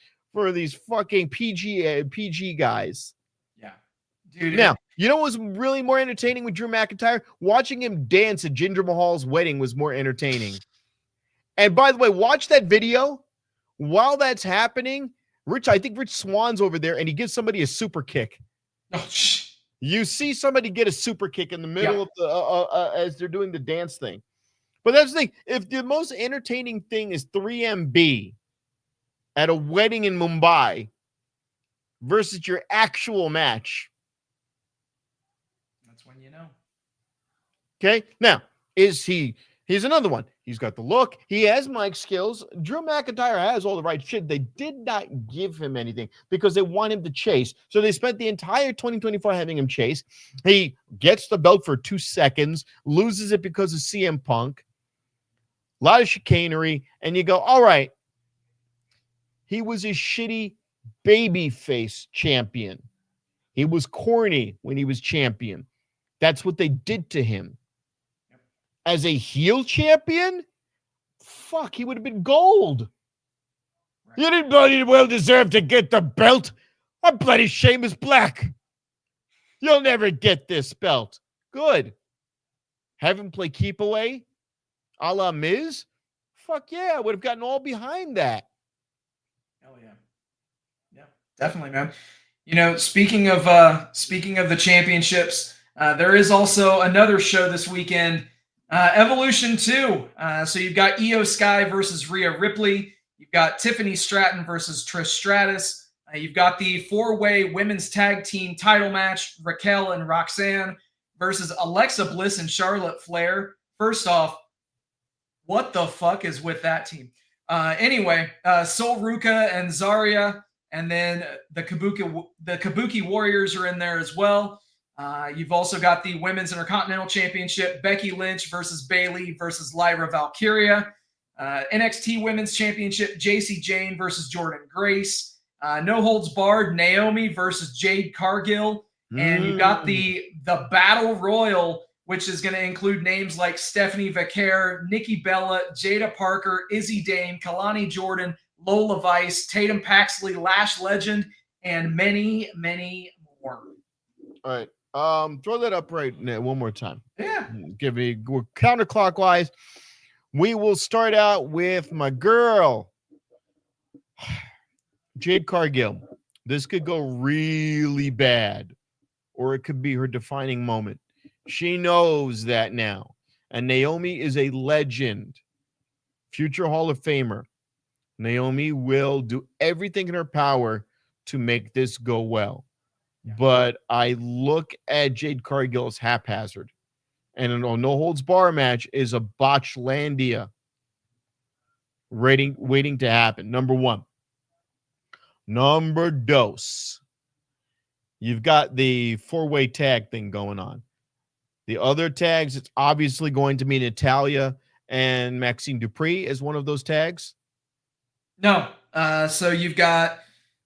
fucking PG guys? Yeah, dude. Now, you know what was really more entertaining with Drew McIntyre? Watching him dance at Jinder Mahal's wedding was more entertaining. And by the way, watch that video while that's happening. I think Rich Swan's over there, and he gives somebody a super kick. Oh, shh. You see somebody get a super kick in the middle of the as they're doing the dance thing. But that's the thing. If the most entertaining thing is 3MB at a wedding in Mumbai versus your actual match, that's when you know. Okay. Now, here's another one. He's got the look. He has mic skills. Drew McIntyre has all the right shit. They did not give him anything because they want him to chase. So they spent the entire 2024 having him chase. He gets the belt for 2 seconds, loses it because of CM Punk. A lot of chicanery. And you go, all right. He was a shitty babyface champion. He was corny when he was champion. That's what they did to him. As a heel champion, fuck, he would have been gold. Right. You didn't bloody well deserve to get the belt. I'm bloody Sheamus Black. You'll never get this belt. Good. Have him play keep away, a la Miz. Fuck yeah, I would have gotten all behind that. Hell yeah. Yeah, definitely, man. You know, speaking of the championships, there is also another show this weekend, Evolution 2. So you've got Io Sky versus Rhea Ripley. You've got Tiffany Stratton versus Trish Stratus. You've got the 4-way women's tag team title match, Raquel and Roxanne versus Alexa Bliss and Charlotte Flair. First off, what the fuck is with that team? Anyway, Sol Ruka and Zarya, and then the Kabuki Warriors are in there as well. You've also got the Women's Intercontinental Championship, Becky Lynch versus Bayley versus Lyra Valkyria. NXT Women's Championship, JC Jane versus Jordan Grace. No Holds Barred, Naomi versus Jade Cargill. And you've got the Battle Royal, which is going to include names like Stephanie Vaquer, Nikki Bella, Jada Parker, Izzy Dane, Kalani Jordan, Lola Vice, Tatum Paxley, Lash Legend, and many, many more. All right. Throw that up right now one more time. Yeah. We're counterclockwise. We will start out with my girl, Jade Cargill. This could go really bad, or it could be her defining moment. She knows that now. And Naomi is a legend, future Hall of Famer. Naomi will do everything in her power to make this go well. Yeah. But I look at Jade Cargill as haphazard. And a no holds bar match is a botchlandia waiting to happen. Number one. Number dos. You've got the 4-way tag thing going on. The other tags, it's obviously going to be Natalya and Maxine Dupree as one of those tags. No. So you've got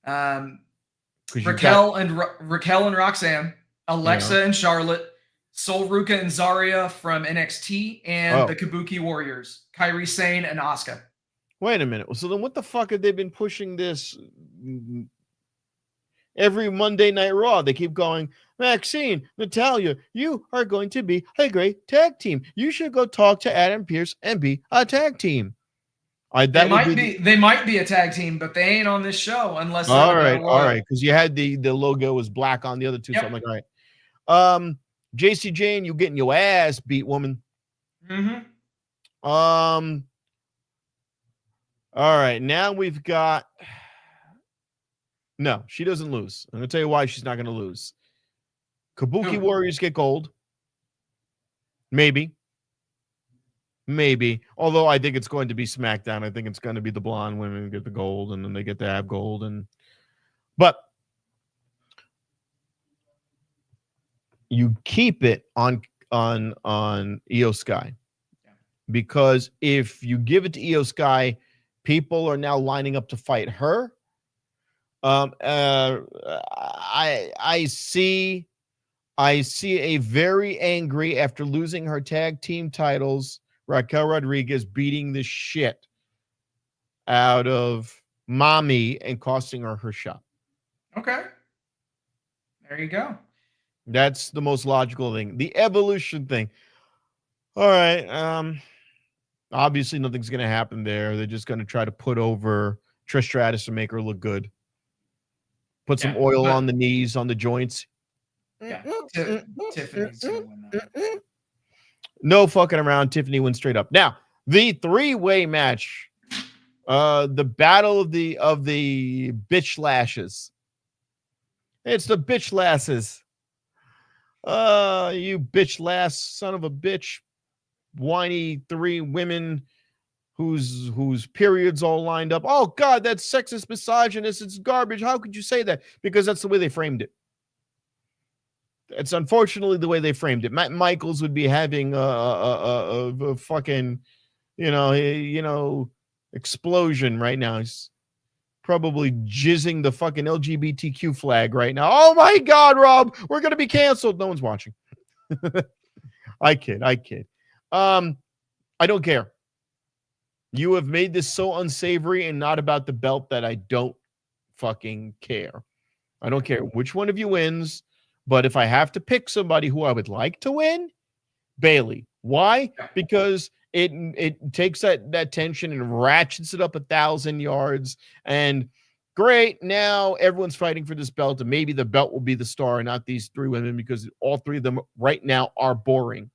Raquel and Roxanne, Alexa and Charlotte, Sol Ruka and Zarya from NXT, and the Kabuki Warriors, Kairi Sane and Asuka. Wait a minute. So then what the fuck have they been pushing this every Monday Night Raw? They keep going, Maxine, Natalya, you are going to be a great tag team. You should go talk to Adam Pearce and be a tag team. They might be a tag team, but they ain't on this show unless. All right. Because you had the logo was black on the other two. Yep. So I'm like, all right. JC Jane, you getting your ass beat, woman. Mm-hmm. All right. Now we've got. No, she doesn't lose. I'm gonna tell you why she's not gonna lose. Kabuki Warriors get gold. Maybe. Although I think it's going to be SmackDown. I think it's going to be the blonde women who get the gold, and then they get to have gold. But you keep it on Io Sky, because if you give it to Io Sky, people are now lining up to fight her. I see a very angry, after losing her tag team titles, Raquel Rodriguez beating the shit out of Mommy and costing her shot. Okay. There you go. That's the most logical thing. The evolution thing. All right. Obviously nothing's going to happen there. They're just going to try to put over Trish Stratus to make her look good. Put some oil on the knees, on the joints. Yeah. Tiffany's going to win that. No fucking around. Tiffany wins straight up. Now, the 3-way match, the battle of the bitch lashes. It's the bitch lasses. You bitch lass son of a bitch, whiny 3 women whose periods all lined up. Oh God, that's sexist, misogynist. It's garbage. How could you say that? Because that's the way they framed it. It's unfortunately the way they framed it. Matt Michaels would be having a fucking, explosion right now. He's probably jizzing the fucking LGBTQ flag right now. Oh my God, Rob, we're going to be canceled. No one's watching. I kid. I don't care. You have made this so unsavory and not about the belt that I don't fucking care. I don't care which one of you wins, but if I have to pick somebody who I would like to win, Bailey. Why? Yeah. Because it takes that tension and ratchets it up 1,000 yards. And great, now everyone's fighting for this belt, and maybe the belt will be the star and not these three women, because all three of them right now are boring.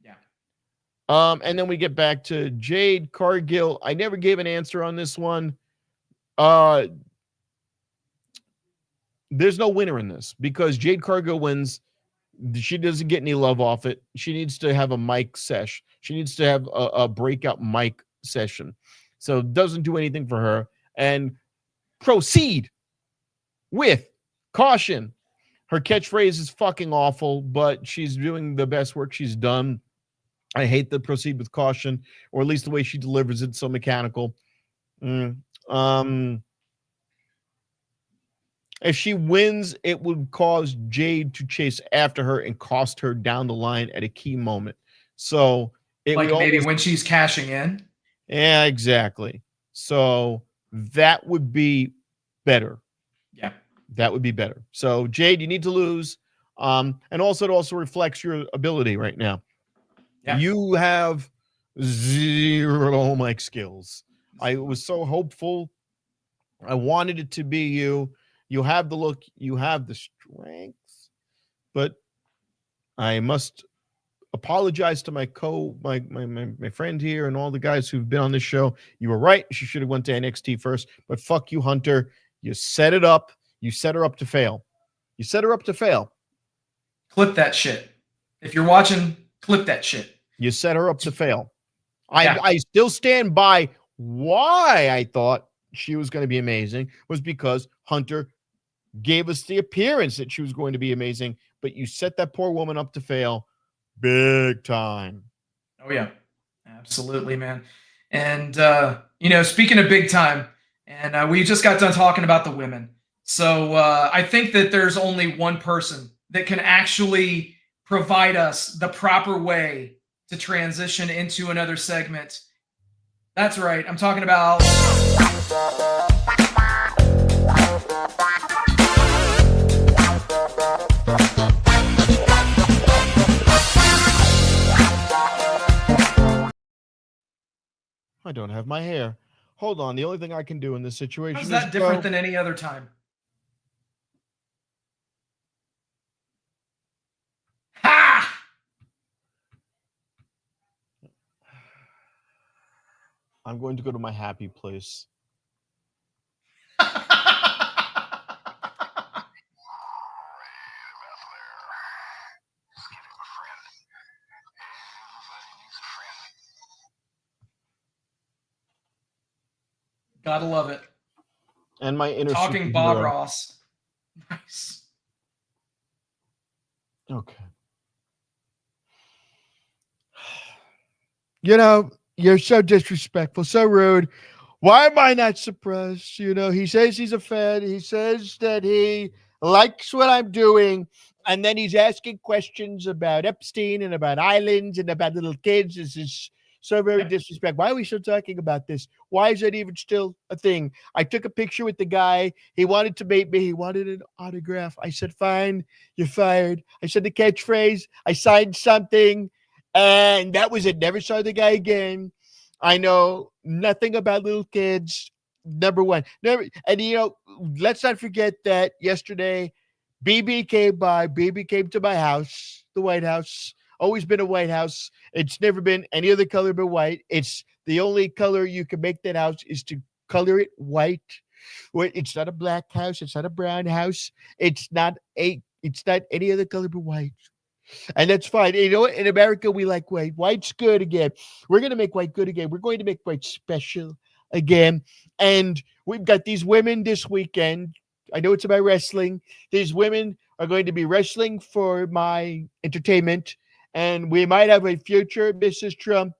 Yeah. And then we get back to Jade Cargill. I never gave an answer on this one. There's no winner in this because Jade Cargill wins. She doesn't get any love off it. She needs to have a mic sesh. She needs to have a breakout mic session. So it doesn't do anything for her. And proceed with caution. Her catchphrase is fucking awful, but she's doing the best work she's done. I hate the proceed with caution, or at least the way she delivers it, so mechanical. If she wins, it would cause Jade to chase after her and cost her down the line at a key moment. So it Like would maybe almost, when she's cashing in. yeah, exactly. So that would be better. Yeah. That would be better. So Jade, you need to lose. And also it also reflects your ability right now. Yeah. You have zero mic skills. I was so hopeful. I wanted it to be you. You have the look, you have the strength, but I must apologize to my friend here and all the guys who've been on this show. You were right. She should have went to NXT first, but fuck you, Hunter. You set it up. You set her up to fail. You set her up to fail. Clip that shit. If you're watching, clip that shit. You set her up to fail. Yeah. I still stand by why I thought she was going to be amazing was because Hunter gave us the appearance that she was going to be amazing, but you set that poor woman up to fail big time. Oh yeah, absolutely, man. And speaking of big time, and we just got done talking about the women. So I think that there's only one person that can actually provide us the proper way to transition into another segment. That's right. I'm talking about I don't have my hair. Hold on. The only thing I can do in this situation how's is that different than any other time? Ha! I'm going to go to my happy place. Gotta love it. And my inner Talking Bob superhero. Ross. Nice. Okay. You know, you're so disrespectful, so rude. Why am I not surprised? You know, he says he's a fan. He says that he likes what I'm doing. And then he's asking questions about Epstein and about islands and about little kids. This is so very disrespectful. Why are we still talking about this? Why is that even still a thing? I took a picture with the guy. He wanted to meet me. He wanted an autograph. I said, fine, you're fired. I said the catchphrase. I signed something. And that was it. Never saw the guy again. I know nothing about little kids. Number one. Never. And, let's not forget that yesterday, BB came by. BB came to my house, the White House. Always been a White House. It's never been any other color but white. It's the only color you can make that house is to color it white. It's not a black house. It's not a brown house. It's not any other color but white. And that's fine. You know what? In America, we like white. White's good again. We're going to make white good again. We're going to make white special again. And we've got these women this weekend. I know it's about wrestling. These women are going to be wrestling for my entertainment. And we might have a future Mrs. Trump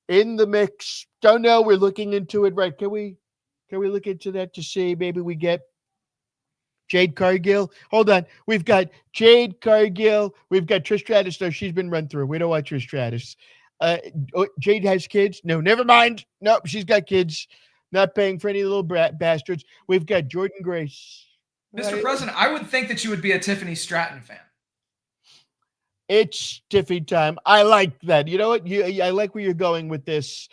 in the mix. Don't know. We're looking into it. Right. Can we look into that to see maybe we get Jade Cargill. Hold on. We've got Jade Cargill. We've got Trish Stratus. No, she's been run through. We don't want Trish Stratus. Jade has kids. No, never mind. Nope, she's got kids. Not paying for any little bastards. We've got Jordan Grace. Mr. President, I would think that you would be a Tiffany Stratton fan. It's Tiffy time. I like that. You know what? I like where you're going with this.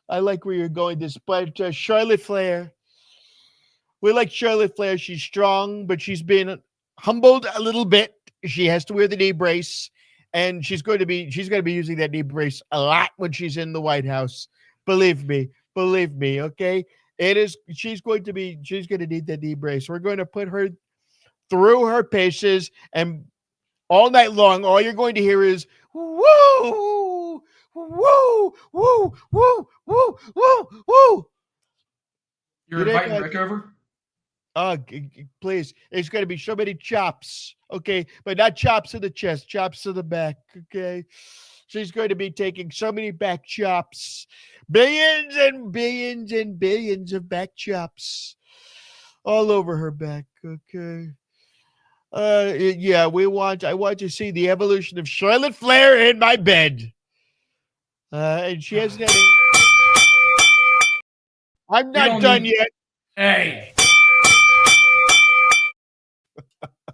But Charlotte Flair, we like Charlotte Flair. She's strong, but she's been humbled a little bit. She has to wear the knee brace, and she's going to be using that knee brace a lot when she's in the White House. Believe me. Okay, she's going to need that knee brace. We're going to put her through her paces, and all night long, all you're going to hear is woo, woo, woo, woo, woo, woo, woo. You're inviting Rick over? Please. There's going to be so many chops, okay? But not chops in the chest, chops in the back, okay? She's going to be taking so many back chops. Billions and billions and billions of back chops all over her back, okay? I want to see the evolution of Charlotte Flair in my bed. And she hasn't had I'm not done yet. Hey.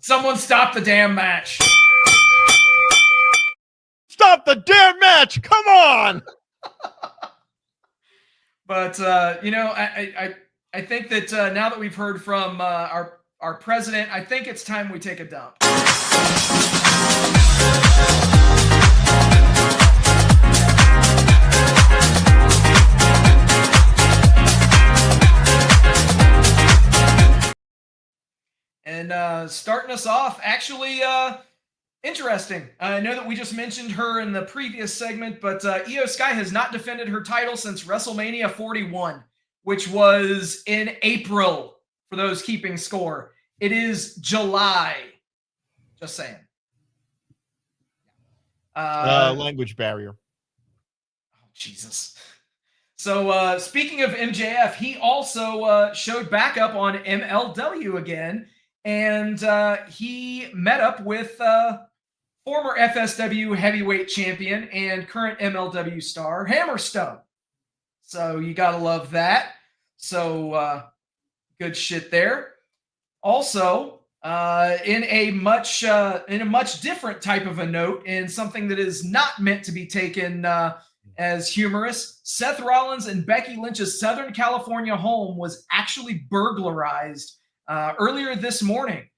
Someone stop the damn match. Stop the damn match. Come on. But I think that now that we've heard from our president, I think it's time we take a dump. And starting us off, actually interesting. I know that we just mentioned her in the previous segment, but Io Sky has not defended her title since WrestleMania 41, which was in April. For those keeping score, it is July. Just saying. Language barrier. Oh, Jesus. So speaking of MJF, he also showed back up on MLW again, and he met up with former FSW heavyweight champion and current MLW star Hammerstone. So you gotta love that. So good shit there. Also, in a much different type of a note, and something that is not meant to be taken as humorous, Seth Rollins and Becky Lynch's Southern California home was actually burglarized earlier this morning.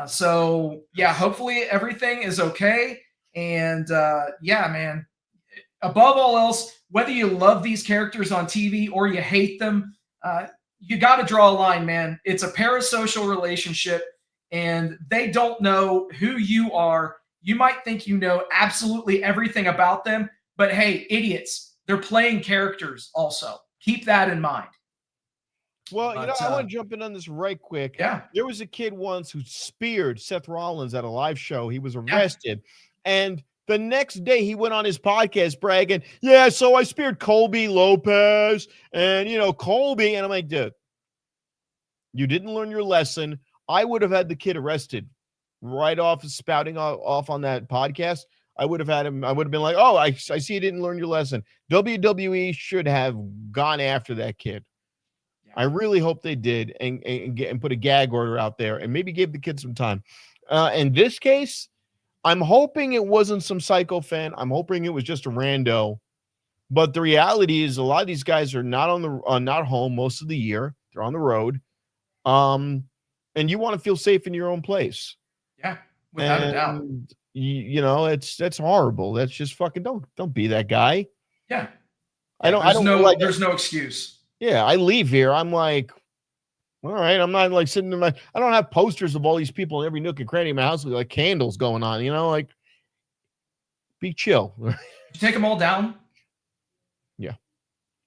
So yeah, hopefully everything is okay. And yeah, man, above all else, whether you love these characters on TV or you hate them, you got to draw a line, man. It's a parasocial relationship, and they don't know who you are. You might think you know absolutely everything about them, but hey, idiots, they're playing characters also. Keep that in mind. Well, I want to jump in on this right quick. Yeah. There was a kid once who speared Seth Rollins at a live show. He was arrested. Yeah. And the next day he went on his podcast bragging, yeah, so I speared Colby Lopez and, Colby. And I'm like, dude, you didn't learn your lesson. I would have had the kid arrested right off spouting off on that podcast. I would have had him. I would have been like, oh, I see you didn't learn your lesson. WWE should have gone after that kid. I really hope they did and put a gag order out there and maybe gave the kid some time. In this case, I'm hoping it wasn't some psycho fan. I'm hoping it was just a rando. But the reality is a lot of these guys are not home most of the year. They're on the road. And you want to feel safe in your own place. Yeah, without a doubt. That's horrible. That's just fucking don't be that guy. Yeah. There's no excuse. Yeah, I leave here. I'm like, all right. I'm not like sitting in I don't have posters of all these people in every nook and cranny of my house with like candles going on. Like, be chill. Did you take them all down? Yeah.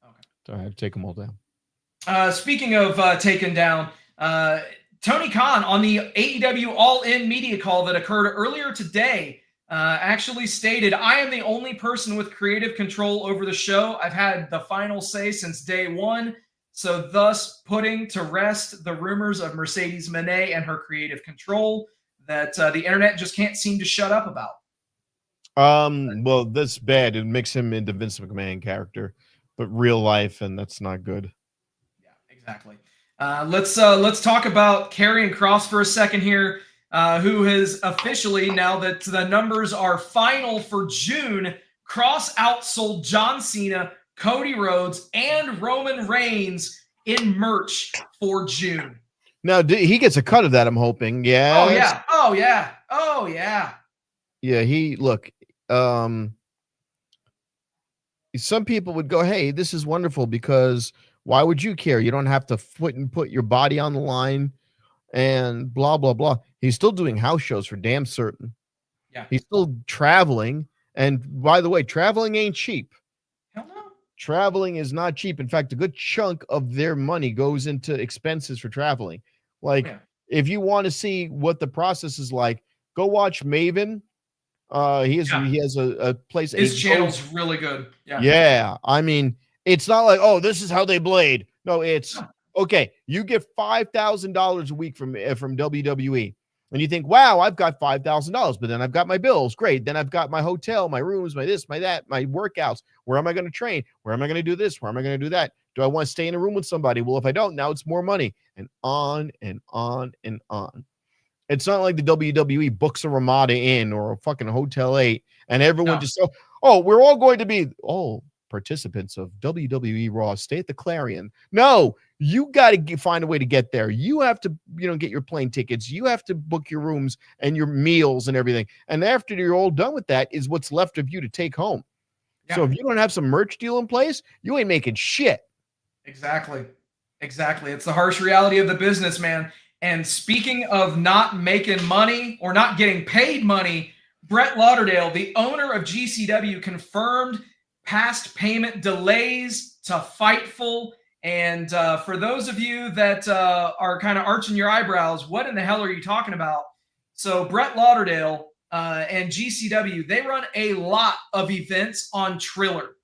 Okay. So I have to take them all down. Speaking of taken down, Tony Khan on the AEW All In media call that occurred earlier today actually stated, I am the only person with creative control over the show. I've had the final say since day one. So thus putting to rest the rumors of Mercedes Moné and her creative control that the internet just can't seem to shut up about. Well, that's bad. It makes him into Vince McMahon character, but real life, and that's not good. Yeah, exactly. Let's talk about Karrion Kross for a second here, who has officially, now that the numbers are final for June, Kross outsold John Cena, Cody Rhodes, and Roman Reigns in merch for June. Now he gets a cut of that. I'm hoping. Oh Yes. yeah. Oh yeah. Oh yeah. Yeah. He look. Some people would go, "Hey, this is wonderful," because why would you care? You don't have to put your body on the line and blah blah blah. He's still doing house shows for damn certain. Yeah. He's still traveling, and by the way, traveling ain't cheap. Hell no. Traveling is not cheap. In fact, a good chunk of their money goes into expenses for traveling. Like, Yeah. if you want to see what the process is like, go watch Maven. He has a place. His channel's really good. Yeah. Yeah. I mean, it's not like, oh, this is how they blade. No, it's okay. You get $5,000 a week from WWE, and you think, wow, I've got $5,000, but then I've got my bills. Great. Then I've got my hotel, my rooms, my this, my that, my workouts. Where am I going to train? Where am I going to do this? Where am I going to do that? Do I want to stay in a room with somebody? Well, if I don't, now it's more money, and on and on and on. It's not like the WWE books a Ramada Inn or a fucking Hotel 8, and everyone just we're all going to be all participants of WWE Raw. Stay at the Clarion. No, you got to find a way to get there. You have to, get your plane tickets. You have to book your rooms and your meals and everything. And after you're all done with that, is what's left of you to take home. Yeah. So if you don't have some merch deal in place, you ain't making shit. Exactly. It's the harsh reality of the business, man. And speaking of not making money or not getting paid money, Brett Lauderdale, the owner of GCW, confirmed past payment delays to Fightful. And for those of you that are kind of arching your eyebrows, what in the hell are you talking about? So Brett Lauderdale and GCW, they run a lot of events on Triller.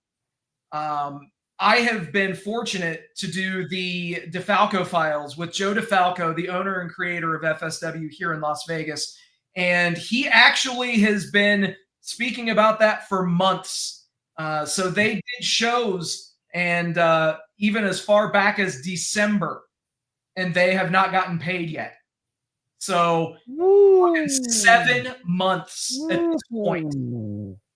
I have been fortunate to do the DeFalco files with Joe DeFalco, the owner and creator of FSW here in Las Vegas. And he actually has been speaking about that for months. So they did shows, and even as far back as December, and they have not gotten paid yet. So 7 months at this point.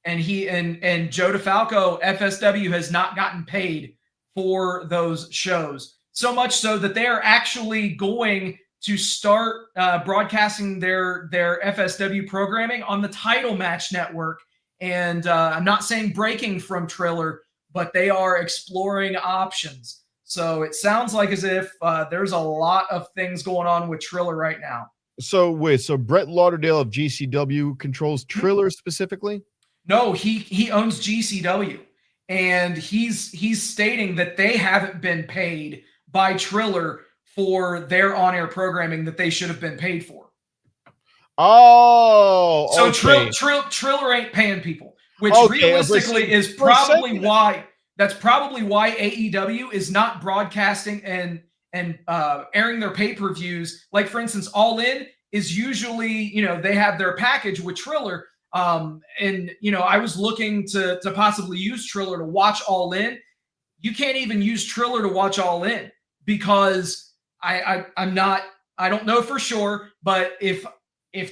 And he and Joe DeFalco, FSW, has not gotten paid for those shows. So much so that they are actually going to start broadcasting their FSW programming on the Title Match Network. And I'm not saying breaking from Triller, but they are exploring options. So it sounds like as if there's a lot of things going on with Triller right now. So Brett Lauderdale of GCW controls Triller specifically? No, he owns GCW, and he's stating that they haven't been paid by Triller for their on-air programming that they should have been paid for. Oh, so okay. Triller ain't paying people, which realistically is probably why AEW is not broadcasting and airing their pay-per-views. Like, for instance, All In is usually, they have their package with Triller. And I was looking to possibly use Triller to watch All In. You can't even use Triller to watch All In because I don't know for sure, but if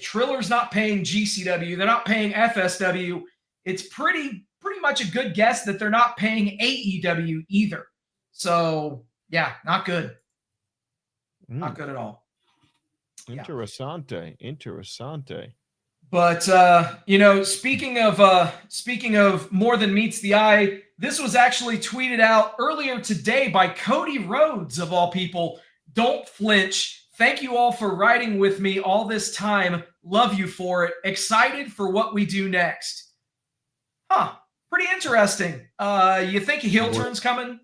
Triller's not paying GCW, they're not paying FSW, it's pretty much a good guess that they're not paying AEW either. So yeah, not good. Not good at all. Interessante. But speaking of more than meets the eye, this was actually tweeted out earlier today by Cody Rhodes, of all people. Don't flinch. Thank you all for riding with me all this time. Love you for it. Excited for what we do next. Huh. Pretty interesting. You think a heel turn's coming?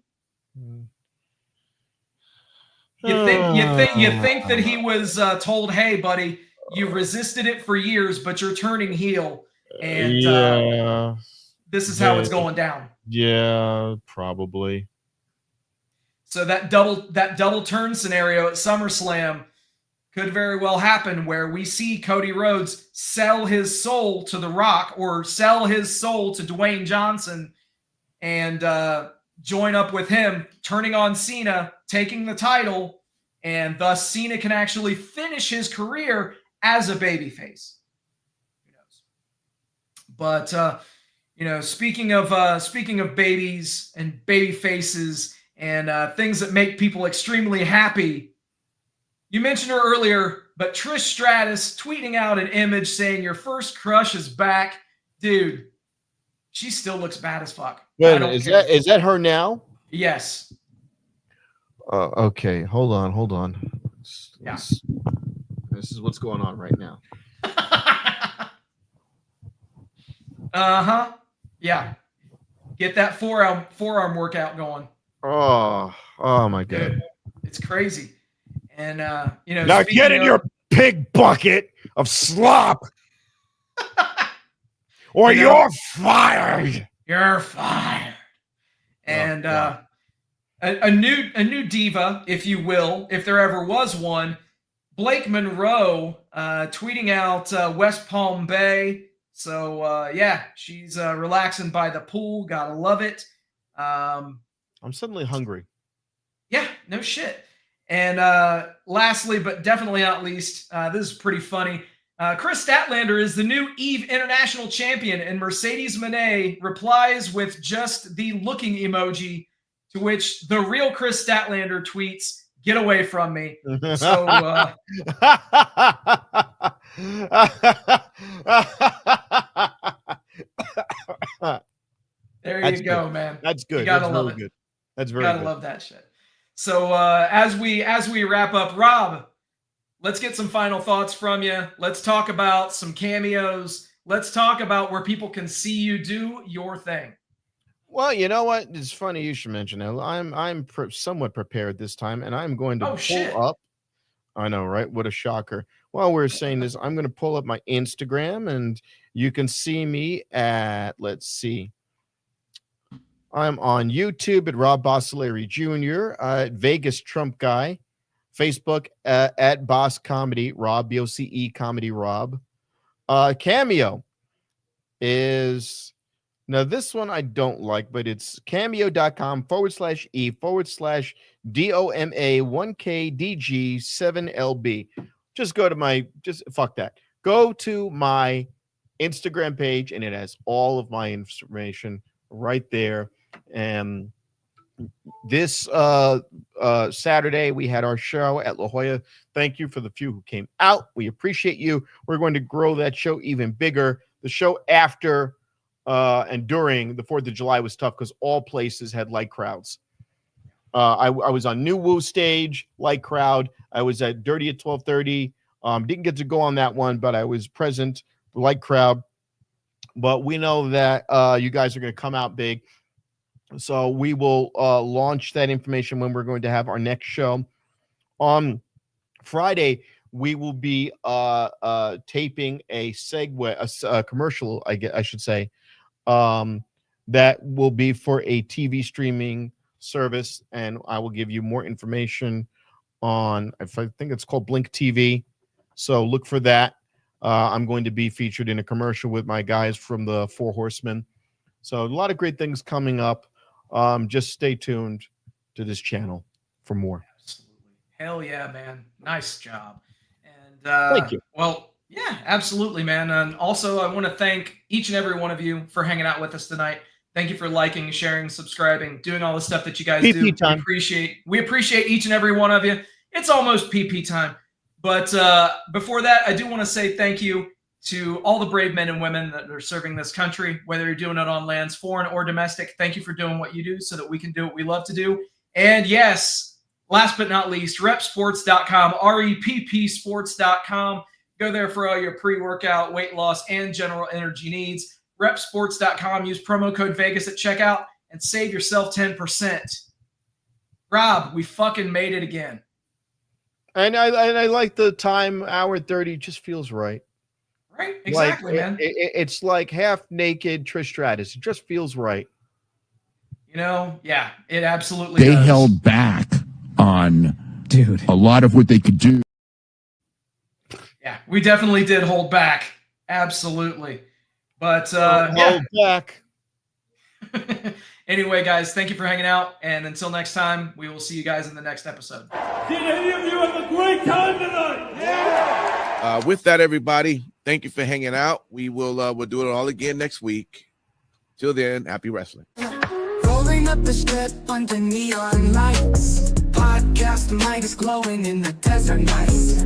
You think that he was told, "Hey, buddy, you resisted it for years, but you're turning heel, and this is how it's going down." Yeah, probably. So that double turn scenario at SummerSlam could very well happen where we see Cody Rhodes sell his soul to The Rock or sell his soul to Dwayne Johnson and join up with him, turning on Cena, taking the title, and thus Cena can actually finish his career as a babyface. Who knows? But speaking of babies and baby faces and things that make people extremely happy, you mentioned her earlier, but Trish Stratus tweeting out an image saying your first crush is back. Dude, she still looks bad as fuck. Wait a minute, is that her now? Yes. Okay, hold on. Yeah. This is what's going on right now. Uh-huh. Yeah. Get that forearm workout going. Oh my God. Dude, it's crazy. And now get in your pig bucket of slop, or you're fired. You're fired. And a new diva, if you will, if there ever was one, Blake Monroe, tweeting out West Palm Bay. So she's relaxing by the pool. Gotta love it. I'm suddenly hungry. Yeah, no shit. And lastly, but definitely not least, this is pretty funny. Chris Statlander is the new Eve International Champion, and Mercedes Moné replies with just the looking emoji, to which the real Chris Statlander tweets, "Get away from me." So there you go, man. That's good. You gotta That's love really it. good. That's very gotta good. love that shit. So as we wrap up, Rob, let's get some final thoughts from you. Let's talk about some cameos. Let's talk about where people can see you do your thing. Well, you know what? It's funny you should mention it. I'm somewhat prepared this time, and I'm going to pull up. I know, right? What a shocker. While we're saying this, I'm going to pull up my Instagram, and you can see me at, let's see. I'm on YouTube at Rob Bossoleri Jr., Vegas Trump Guy, Facebook at Boss Comedy Rob, BOCE Comedy Rob. Cameo is, now this one I don't like, but it's cameo.com/E/DOMA1KDG7LB. Just go to fuck that. Go to my Instagram page, and it has all of my information right there. And this Saturday we had our show at La Jolla. Thank you for the few who came out. We appreciate you. We're going to grow that show even bigger. The show after and during the 4th of July was tough because all places had light crowds. I was on New Woo stage, light crowd. I was at Dirty at 12:30. Didn't get to go on that one, but I was present, light crowd. But we know that you guys are going to come out big. So we will launch that information when we're going to have our next show. On Friday, we will be taping a commercial, I should say, that will be for a TV streaming service, and I will give you more information on, I think it's called Blink TV. So look for that. I'm going to be featured in a commercial with my guys from the Four Horsemen. So a lot of great things coming up. Just stay tuned to this channel for more. Absolutely. Hell yeah, man. Nice job. And thank you. Well, yeah, absolutely, man. And also I want to thank each and every one of you for hanging out with us tonight. Thank you for liking, sharing, subscribing, doing all the stuff that you guys do. Time. We appreciate each and every one of you. It's almost PP time. But before that, I do want to say thank you to all the brave men and women that are serving this country, whether you're doing it on lands, foreign or domestic. Thank you for doing what you do so that we can do what we love to do. And yes, last but not least, repsports.com, REPP sports.com. Go there for all your pre-workout, weight loss, and general energy needs. Repsports.com. Use promo code Vegas at checkout and save yourself 10%. Rob, we fucking made it again. And I like the time, hour 30, just feels right. Right? Exactly, man. It's like half naked Trish Stratus. It just feels right. You know, yeah, it absolutely They does. held back on a lot of what they could do. Yeah, we definitely did hold back. Absolutely. But Hold back. Anyway, guys, thank you for hanging out. And until next time, we will see you guys in the next episode. Did any of you have a great time tonight? Yeah. With that, everybody, thank you for hanging out. We'll do it all again next week. Till then, happy wrestling. Rolling up the strip under neon lights. Podcast mic is glowing in the desert nights.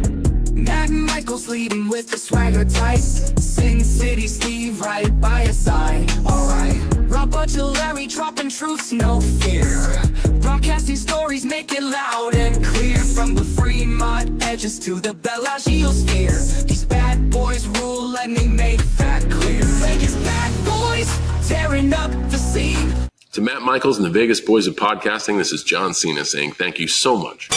Matt and Michael's leading with the swagger tight. Sin City Steve right by your side. Alright. Rob Butcher Larry dropping truths, no fear. Broadcasting stories, make it loud and clear. From the Fremont edges to the Bellagio sphere. These bad boys rule, let me make that clear. Vegas bad boys, tearing up the scene. To Matt Michaels and the Vegas Boys of Podcasting, this is John Cena saying thank you so much.